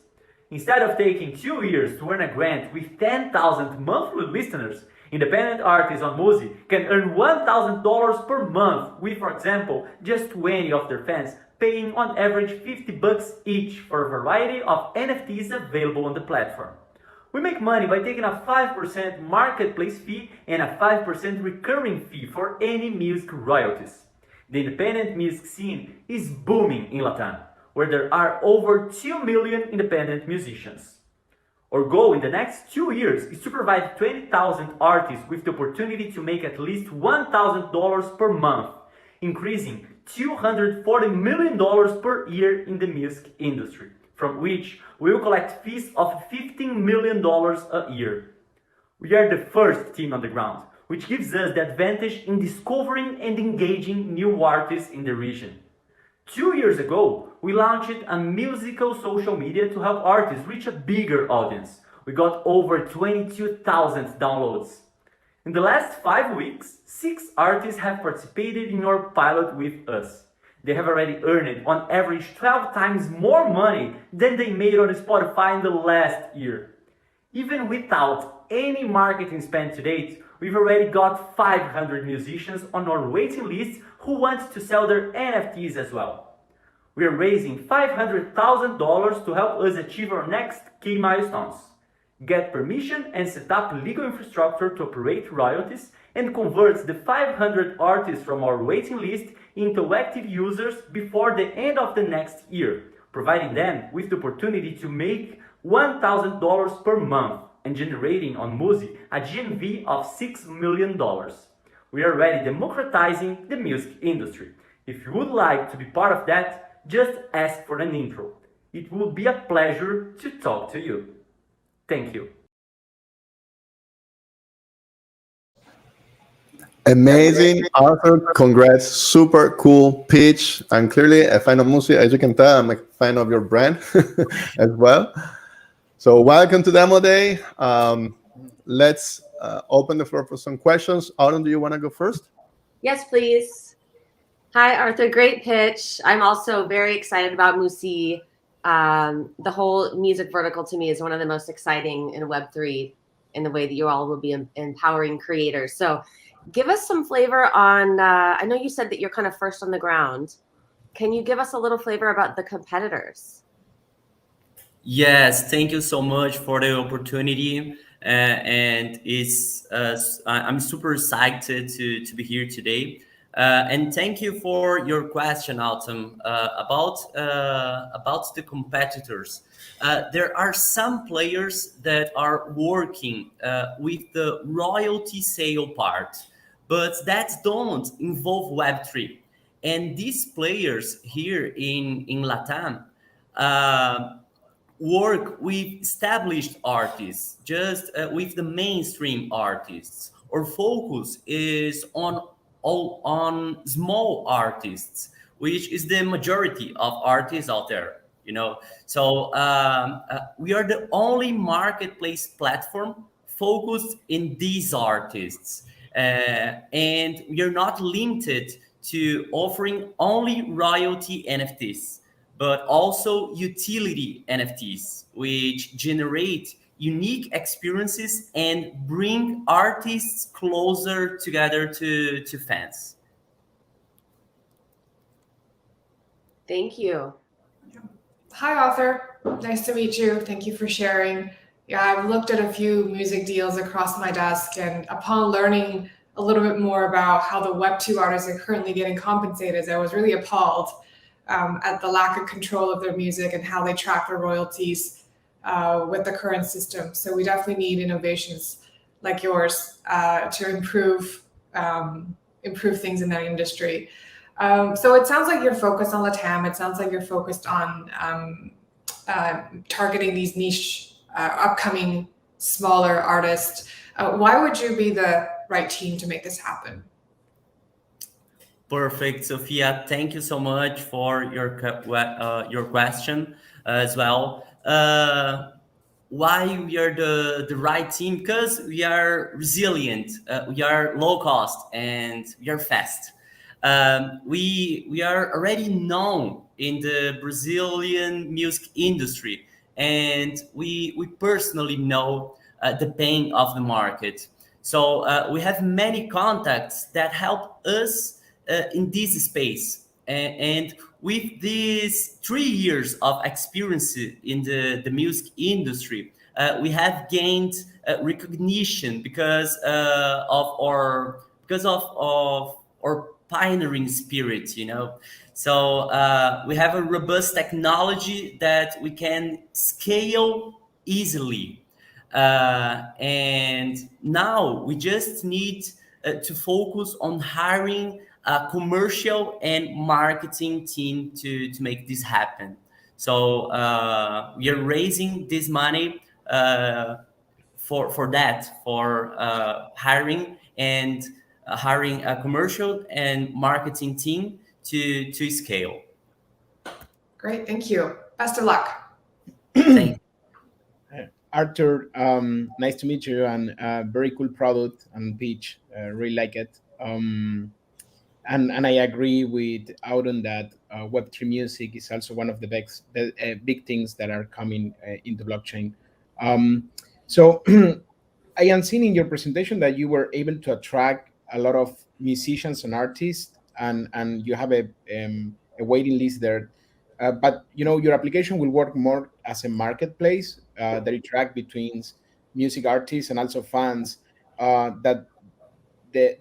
Instead of taking 2 years to earn a grant with 10,000 monthly listeners, independent artists on Musi can earn $1,000 per month with, for example, just 20 of their fans paying on average $50 each for a variety of NFTs available on the platform. We make money by taking a 5% marketplace fee and a 5% recurring fee for any music royalties. The independent music scene is booming in Latam, where there are over 2 million independent musicians. Our goal in the next 2 years is to provide 20,000 artists with the opportunity to make at least $1,000 per month, increasing $240 million per year in the music industry, from which we will collect fees of $15 million a year. We are the first team on the ground, which gives us the advantage in discovering and engaging new artists in the region. 2 years ago, we launched a musical social media to help artists reach a bigger audience. We got over 22,000 downloads. In the last 5 weeks, 6 artists have participated in our pilot with us. They have already earned on average 12 times more money than they made on Spotify in the last year. Even without any marketing spend to date, we've already got 500 musicians on our waiting list who want to sell their NFTs as well. We are raising $500,000 to help us achieve our next key milestones. Get permission and set up legal infrastructure to operate royalties and convert the 500 artists from our waiting list into active users before the end of the next year, providing them with the opportunity to make $1,000 per month and generating on Musi a GMV of $6 million. We are already democratizing the music industry. If you would like to be part of that, just ask for an intro. It would be a pleasure to talk to you. Thank you. Amazing, Arthur. Congrats. Super cool pitch. I'm clearly a fan of Musi. As you can tell, I'm a fan of your brand as well. So welcome to Demo Day. Let's open the floor for some questions. Autumn, do you want to go first? Yes, please. Hi, Arthur. Great pitch. I'm also very excited about Musi. The whole music vertical to me is one of the most exciting in Web3 in the way that you all will be empowering creators. So give us some flavor on, I know you said that you're kind of first on the ground. Can you give us a little flavor about the competitors? Yes, thank you so much for the opportunity. And I'm super excited to be here today. And thank you for your question, Autumn, about the competitors. There are some players that are working with the royalty sale part, but that don't involve Web3. And these players here in Latam work with established artists, just with the mainstream artists. Our focus is on small artists, which is the majority of artists out there, you know. So we are the only marketplace platform focused in these artists, and we are not limited to offering only royalty NFTs, but also utility NFTs, which generate unique experiences and bring artists closer together to fans. Thank you. Hi, Arthur. Nice to meet you. Thank you for sharing. Yeah, I've looked at a few music deals across my desk, and upon learning a little bit more about how the Web2 artists are currently getting compensated, I was really appalled at the lack of control of their music and how they track their royalties with the current system. So we definitely need innovations like yours to improve things in that industry. So it sounds like you're focused on LATAM. It sounds like you're focused on targeting these niche, upcoming, smaller artists. Why would you be the right team to make this happen? Perfect, Sophia. Thank you so much for your question as well. why we are the right team, because we are resilient, we are low cost, and we are fast. We are already known in the Brazilian music industry, and we personally know the pain of the market. So we have many contacts that help us in this space. And with these 3 years of experience in the music industry, we have gained recognition because of our pioneering spirit, you know. So we have a robust technology that we can scale easily. And now we just need to focus on hiring a commercial and marketing team to make this happen. So we are raising this money for hiring and hiring a commercial and marketing team to scale. Great, thank you. Best of luck. Thank you. Arthur, nice to meet you, and very cool product and pitch. Really like it. And I agree with Auden that Web3 music is also one of the big things that are coming into blockchain. So I am seeing in your presentation that you were able to attract a lot of musicians and artists, and you have a waiting list there. But you know, your application will work more as a marketplace that interact between music artists and also fans that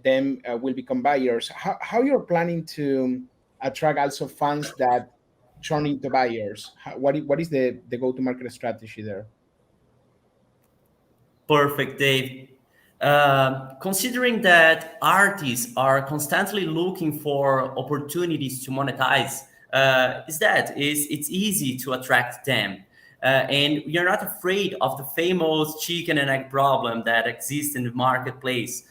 them will become buyers. How you're planning to attract also fans that turn into buyers? What is the go-to-market strategy there? Perfect, Dave. Considering that artists are constantly looking for opportunities to monetize, it's easy to attract them. And we are not afraid of the famous chicken and egg problem that exists in the marketplace,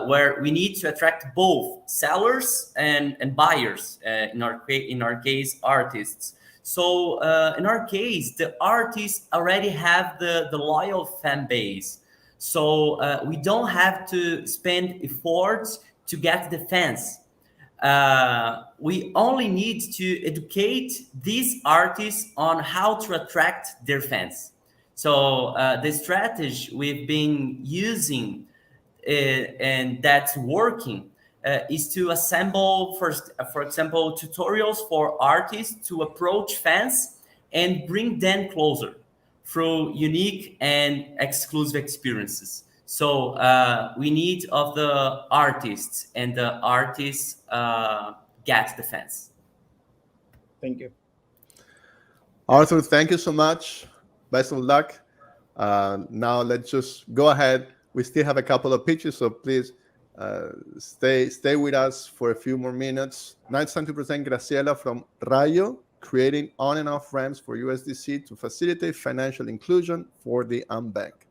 where we need to attract both sellers and buyers, in our case, artists. So in our case, the artists already have the loyal fan base. So we don't have to spend efforts to get the fans. We only need to educate these artists on how to attract their fans. So the strategy we've been using and that's working is to assemble, for example, tutorials for artists to approach fans and bring them closer through unique and exclusive experiences. So we need of the artists, and the artists get the fans. Thank you. Arthur, thank you so much. Best of luck. Now let's just go ahead. We still have a couple of pitches, so please stay with us for a few more minutes. Now it's time to present Graciela from Rayo, creating on and off ramps for USDC to facilitate financial inclusion for the unbanked.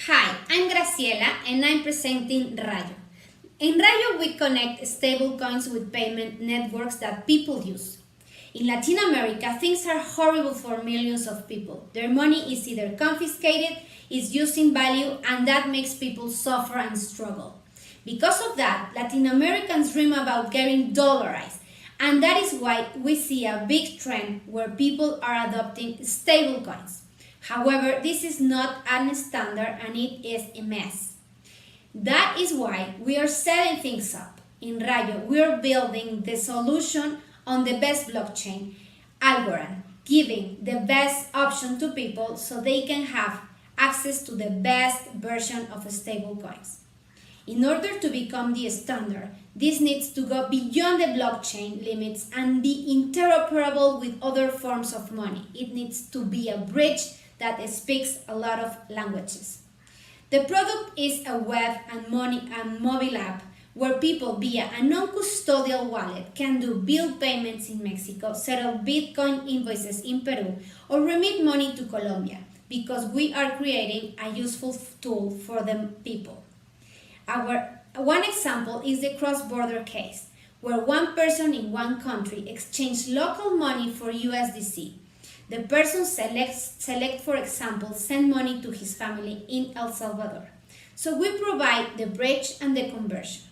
Hi, I'm Graciela and I'm presenting Rayo. In Rayo, we connect stablecoins with payment networks that people use. In Latin America, things are horrible for millions of people. Their money is either confiscated, is using value, and that makes people suffer and struggle. Because of that, Latin Americans dream about getting dollarized, and that is why we see a big trend where people are adopting stablecoins. However, this is not a standard and it is a mess. That is why we are setting things up. In Rayo, we are building the solution on the best blockchain, Algorand, giving the best option to people so they can have access to the best version of stablecoins. In order to become the standard, this needs to go beyond the blockchain limits and be interoperable with other forms of money. It needs to be a bridge that speaks a lot of languages. The product is a web and money and mobile app where people via a non-custodial wallet can do bill payments in Mexico, settle Bitcoin invoices in Peru, or remit money to Colombia, because we are creating a useful tool for the people. One example is the cross-border case. where one person in one country exchanges local money for USDC. The person select, for example, send money to his family in El Salvador. So we provide the bridge and the conversion.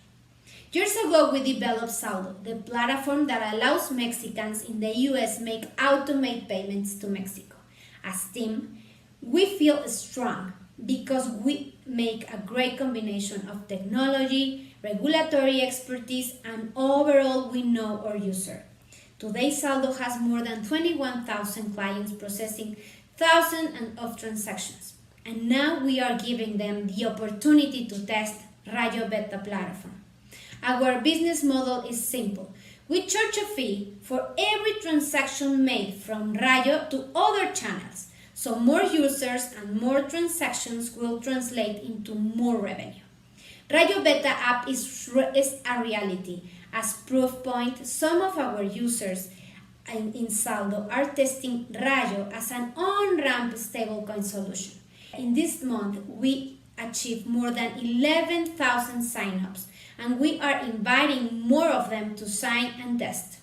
Years ago, we developed Saldo, the platform that allows Mexicans in the US make automate payments to Mexico. As team, we feel strong because we make a great combination of technology, regulatory expertise, and overall we know our user. Today, Saldo has more than 21,000 clients processing thousands of transactions. And now we are giving them the opportunity to test Rayo Beta platform. Our business model is simple. We charge a fee for every transaction made from Rayo to other channels, so more users and more transactions will translate into more revenue. Rayo Beta app is a reality. As proof point, some of our users in Saldo are testing Rayo as an on-ramp stablecoin solution. In this month, we achieved more than 11,000 signups, and we are inviting more of them to sign and test.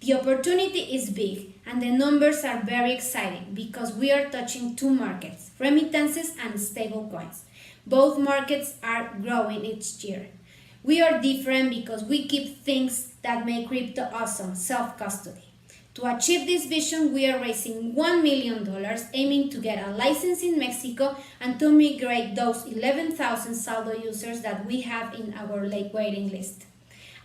The opportunity is big, and the numbers are very exciting because we are touching two markets, remittances and stablecoins. Both markets are growing each year. We are different because we keep things that make crypto awesome, self-custody. To achieve this vision, we are raising $1 million, aiming to get a license in Mexico and to migrate those 11,000 Saldo users that we have in our late waiting list.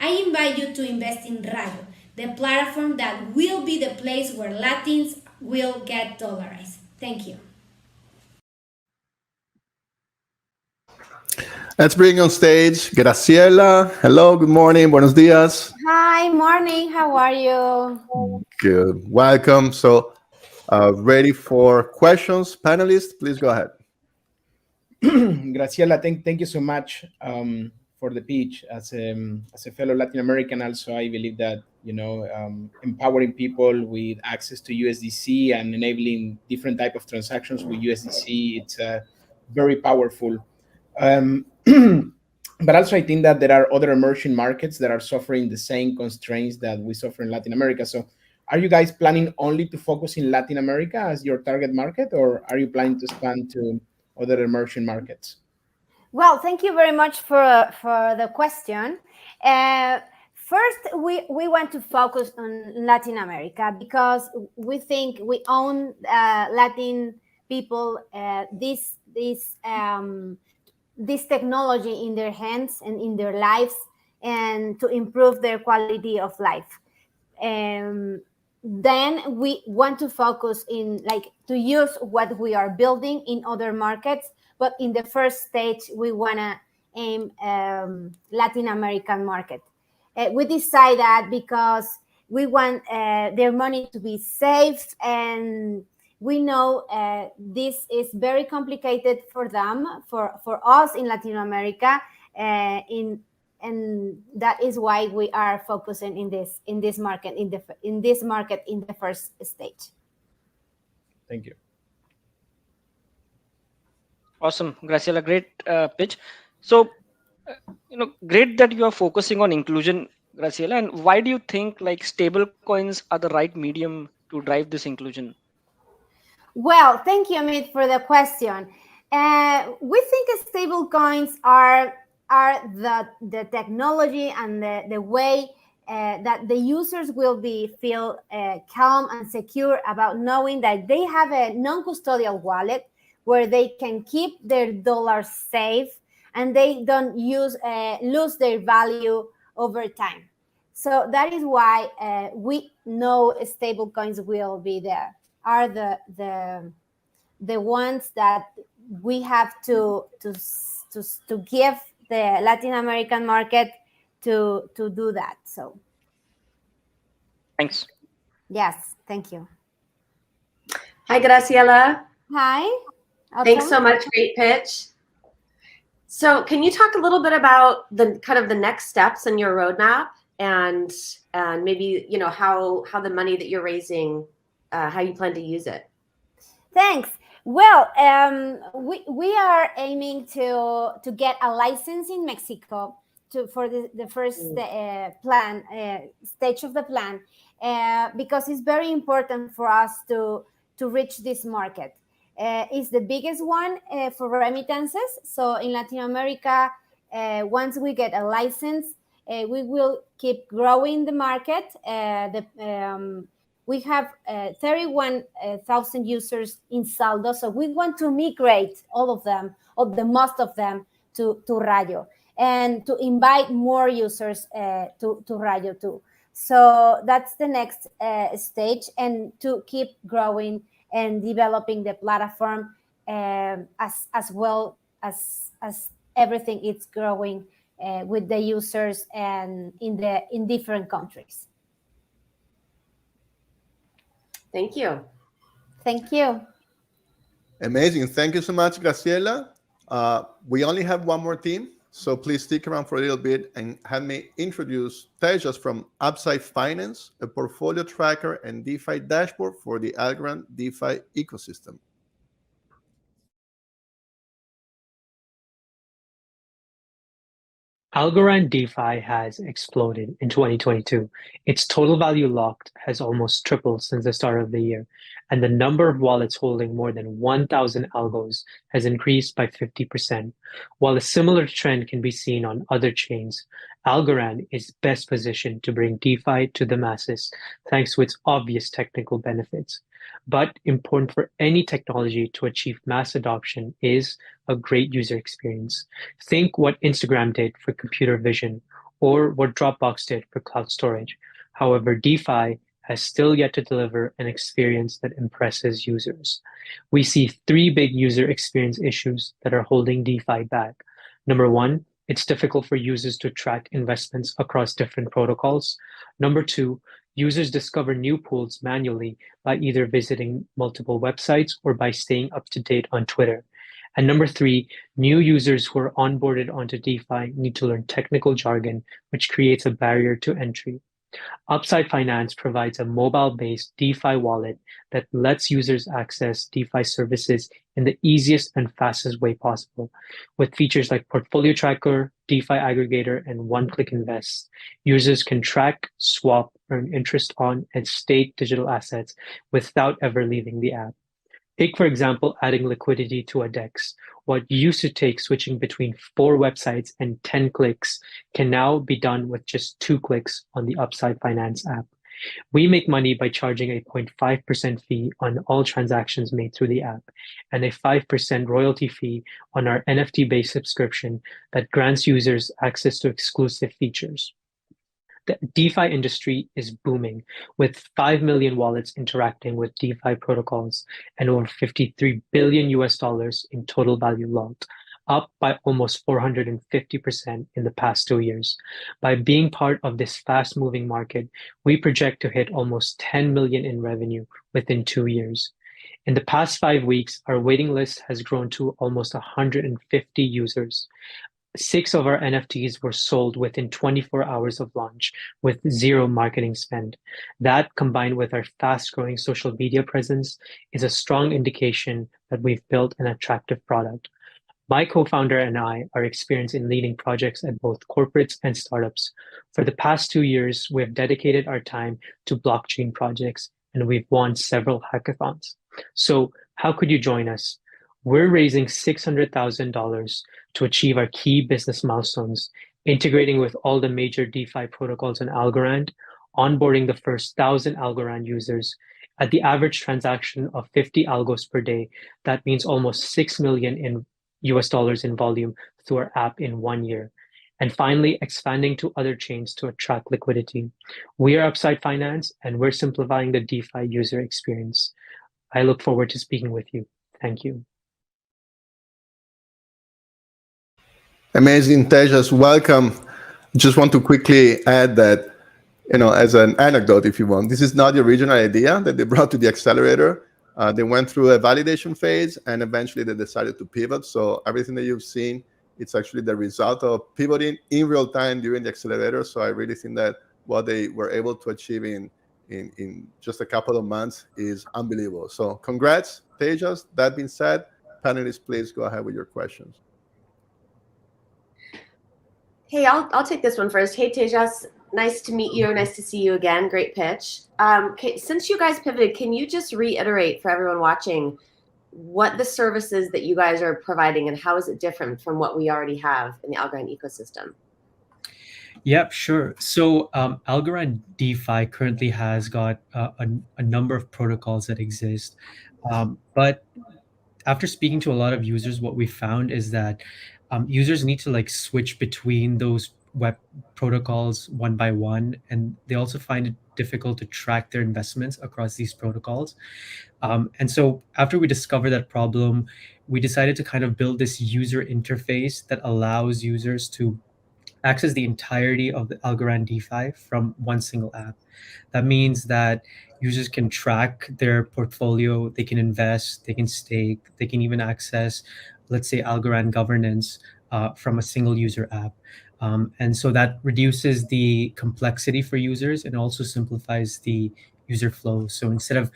I invite you to invest in Rayo, the platform that will be the place where Latins will get dollarized. Thank you. Let's bring on stage Graciela. Hello, good morning, buenos dias. Hi, morning. How are you? Good, welcome. So, ready for questions, panelists? Please go ahead. Graciela, thank you so much for the pitch. As a fellow Latin American, also I believe that empowering people with access to USDC and enabling different type of transactions with USDC, it's very powerful. But also I think that there are other emerging markets that are suffering the same constraints that we suffer in Latin America. So are you guys planning only to focus in Latin America as your target market, or are you planning to expand to other emerging markets? Well, thank you very much for the question. First, we want to focus on Latin America because we think we own Latin people this technology in their hands and in their lives, and to improve their quality of life. Then we want to focus to use what we are building in other markets, but in the first stage, we want to aim Latin American market. We decide that because we want their money to be safe, and we know this is very complicated for them, for us in Latin America, and that is why we are focusing in this market in the first stage. Thank you. Awesome, Graciela, great pitch. So, great that you are focusing on inclusion, Graciela. And why do you think stable coins are the right medium to drive this inclusion? Well, thank you, Amit, for the question. We think stable coins are the technology and the way that the users will feel calm and secure about knowing that they have a non-custodial wallet where they can keep their dollars safe and they don't lose their value over time. So that is why we know stable coins will be there. Are the ones that we have to give the Latin American market to do that. So thanks. Yes, thank you. Hi, Graciela. Hi. Thanks so much. Great pitch. So can you talk a little bit about the next steps in your roadmap and maybe how the money that you're raising, how you plan to use it? Thanks. Well, we are aiming to get a license in Mexico for the first plan stage of the plan, because it's very important for us to reach this market. It's the biggest one for remittances. So in Latin America, once we get a license, we will keep growing the market. We have 31,000 users in Saldo, so we want to migrate all of them, or the most of them, to Rayo, and to invite more users to Rayo too. So that's the next stage, and to keep growing and developing the platform as well as everything is growing with the users and in different countries. Thank you. Thank you. Amazing. Thank you so much, Graciela. We only have one more team, so please stick around for a little bit and have me introduce Tejas from Upside Finance, a portfolio tracker and DeFi dashboard for the Algorand DeFi ecosystem. Algorand DeFi has exploded in 2022. Its total value locked has almost tripled since the start of the year, and the number of wallets holding more than 1,000 algos has increased by 50%. While a similar trend can be seen on other chains, Algorand is best positioned to bring DeFi to the masses thanks to its obvious technical benefits. But important for any technology to achieve mass adoption is a great user experience. Think what Instagram did for computer vision or what Dropbox did for cloud storage. However, DeFi has still yet to deliver an experience that impresses users. We see three big user experience issues that are holding DeFi back. Number one, it's difficult for users to track investments across different protocols. Number two, users discover new pools manually by either visiting multiple websites or by staying up to date on Twitter. And number three, new users who are onboarded onto DeFi need to learn technical jargon, which creates a barrier to entry. Upside Finance provides a mobile-based DeFi wallet that lets users access DeFi services in the easiest and fastest way possible. With features like Portfolio Tracker, DeFi Aggregator, and One-Click Invest, users can track, swap, earn interest on, and stake digital assets without ever leaving the app. Take, for example, adding liquidity to a DEX. What used to take switching between 4 websites and 10 clicks can now be done with just 2 clicks on the Upside Finance app. We make money by charging a 0.5% fee on all transactions made through the app and a 5% royalty fee on our NFT-based subscription that grants users access to exclusive features. The DeFi industry is booming, with 5 million wallets interacting with DeFi protocols and over $53 billion in total value locked, up by almost 450% in the past 2 years. By being part of this fast-moving market, we project to hit almost 10 million in revenue within 2 years. In the past 5 weeks, our waiting list has grown to almost 150 users. 6 of our NFTs were sold within 24 hours of launch with zero marketing spend. That, combined with our fast-growing social media presence, is a strong indication that we've built an attractive product. My co-founder and I are experienced in leading projects at both corporates and startups. For the past 2 years, we have dedicated our time to blockchain projects, and we've won several hackathons. So how could you join us? We're raising $600,000 to achieve our key business milestones, integrating with all the major DeFi protocols in Algorand, onboarding the first 1,000 Algorand users. At the average transaction of 50 algos per day, that means almost $6 million in US dollars in volume through our app in 1 year. And finally, expanding to other chains to attract liquidity. We are Upside Finance, and we're simplifying the DeFi user experience. I look forward to speaking with you. Thank you. Amazing, Tejas. Welcome. Just want to quickly add that, as an anecdote, if you want, this is not the original idea that they brought to the accelerator. They went through a validation phase, and eventually they decided to pivot. So everything that you've seen, it's actually the result of pivoting in real time during the accelerator. So I really think that what they were able to achieve in just a couple of months is unbelievable. So congrats, Tejas. That being said, panelists, please go ahead with your questions. Hey, I'll take this one first. Hey, Tejas, nice to meet you. Nice to see you again. Great pitch. Since you guys pivoted, can you just reiterate for everyone watching what the services that you guys are providing and how is it different from what we already have in the Algorand ecosystem? Yep, sure. So Algorand DeFi currently has got a number of protocols that exist, but after speaking to a lot of users, what we found is that users need to like switch between those web protocols one by one, and they also find it difficult to track their investments across these protocols. And so after we discovered that problem, we decided to kind of build this user interface that allows users to access the entirety of the Algorand DeFi from one single app. That means that users can track their portfolio, they can invest, they can stake, they can even access, let's say, Algorand governance from a single user app. And so that reduces the complexity for users and also simplifies the user flow. So instead of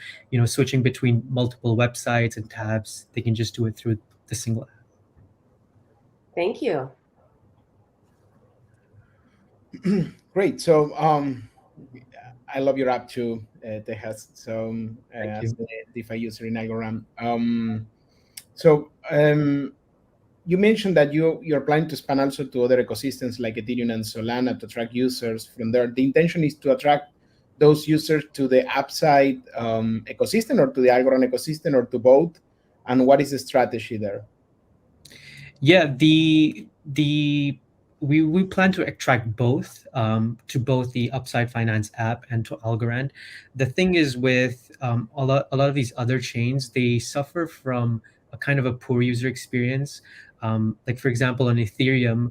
switching between multiple websites and tabs, they can just do it through the single app. Thank you. Great. So I love your app too, Tejas. So as the DeFi user in Algorand. You mentioned that you're planning to expand also to other ecosystems like Ethereum and Solana to attract users from there. The intention is to attract those users to the AppSide ecosystem or to the Algorand ecosystem or to both? And what is the strategy there? Yeah, we plan to attract both to both the Upside Finance app and to Algorand. The thing is with a lot of these other chains, they suffer from a kind of a poor user experience. Like for example, on Ethereum,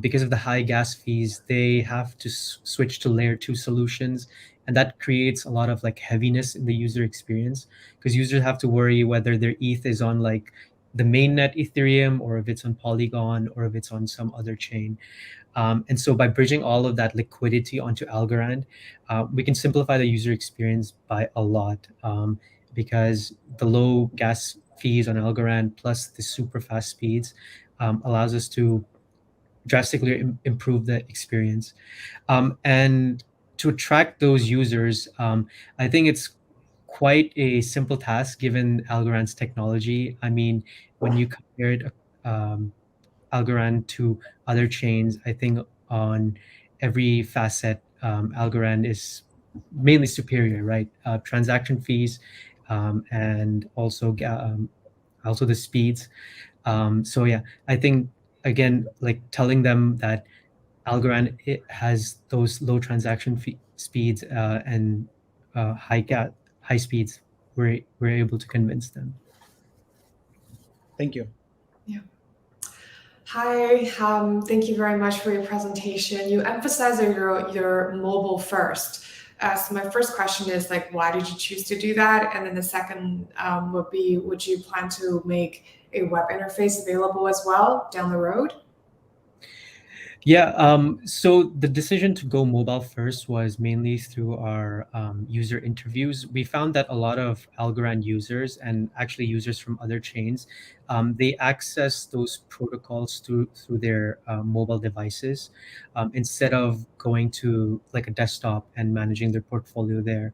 because of the high gas fees, they have to switch to layer 2 solutions, and that creates a lot of like heaviness in the user experience because users have to worry whether their ETH is on like the mainnet Ethereum or if it's on Polygon or if it's on some other chain. And so by bridging all of that liquidity onto Algorand, we can simplify the user experience by a lot because the low gas fees on Algorand plus the super fast speeds allows us to drastically improve the experience. And to attract those users, I think it's quite a simple task given Algorand's technology. I mean, when you compare it, Algorand to other chains, I think on every facet, Algorand is mainly superior, right? Transaction fees and also the speeds. So yeah, I think again, like telling them that Algorand has those low transaction speeds and high speeds, we're able to convince them. Thank you. Yeah. Hi, thank you very much for your presentation. You emphasize that you're mobile first. So my first question is like, why did you choose to do that? And then the second would be, would you plan to make a web interface available as well down the road? Yeah, so the decision to go mobile first was mainly through our user interviews. We found that a lot of Algorand users and actually users from other chains, they access those protocols through their mobile devices instead of going to like a desktop and managing their portfolio there.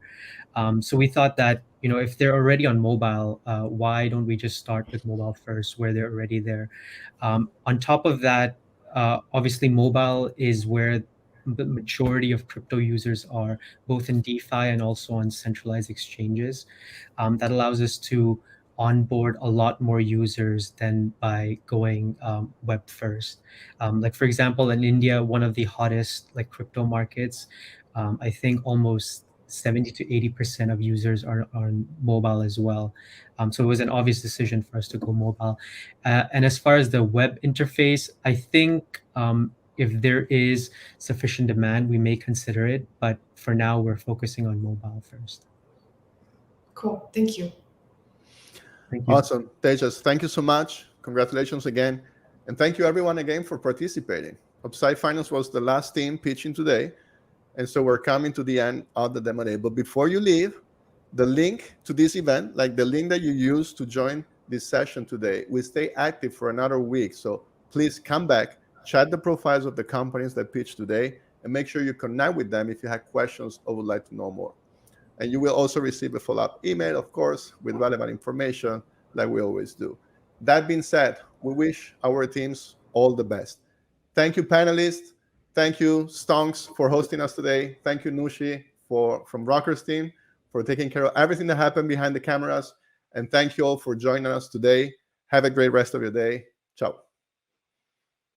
So we thought that, if they're already on mobile, why don't we just start with mobile first where they're already there? On top of that, obviously, mobile is where the majority of crypto users are, both in DeFi and also on centralized exchanges. That allows us to onboard a lot more users than by going web first. Like for example, in India, one of the hottest like crypto markets, I think almost 70 to 80% of users are on mobile as well. So it was an obvious decision for us to go mobile. And as far as the web interface, I think if there is sufficient demand, we may consider it. But for now, we're focusing on mobile first. Cool. Thank you. Thank you. Awesome. Tejas, thank you so much. Congratulations again. And thank you everyone again for participating. Upside Finance was the last team pitching today. And so we're coming to the end of the demo day. But before you leave, the link to this event, like the link that you used to join this session today, will stay active for another week. So please come back Check the profiles of the companies that pitched today, and make sure you connect with them if you have questions or would like to know more. And you will also receive a follow-up email, of course, with relevant information like we always do. That being said, we wish our teams all the best. Thank you, panelists. Thank you, Stonks, for hosting us today. Thank you, Nushi, from Rocker's team, for taking care of everything that happened behind the cameras. And thank you all for joining us today. Have a great rest of your day. Ciao.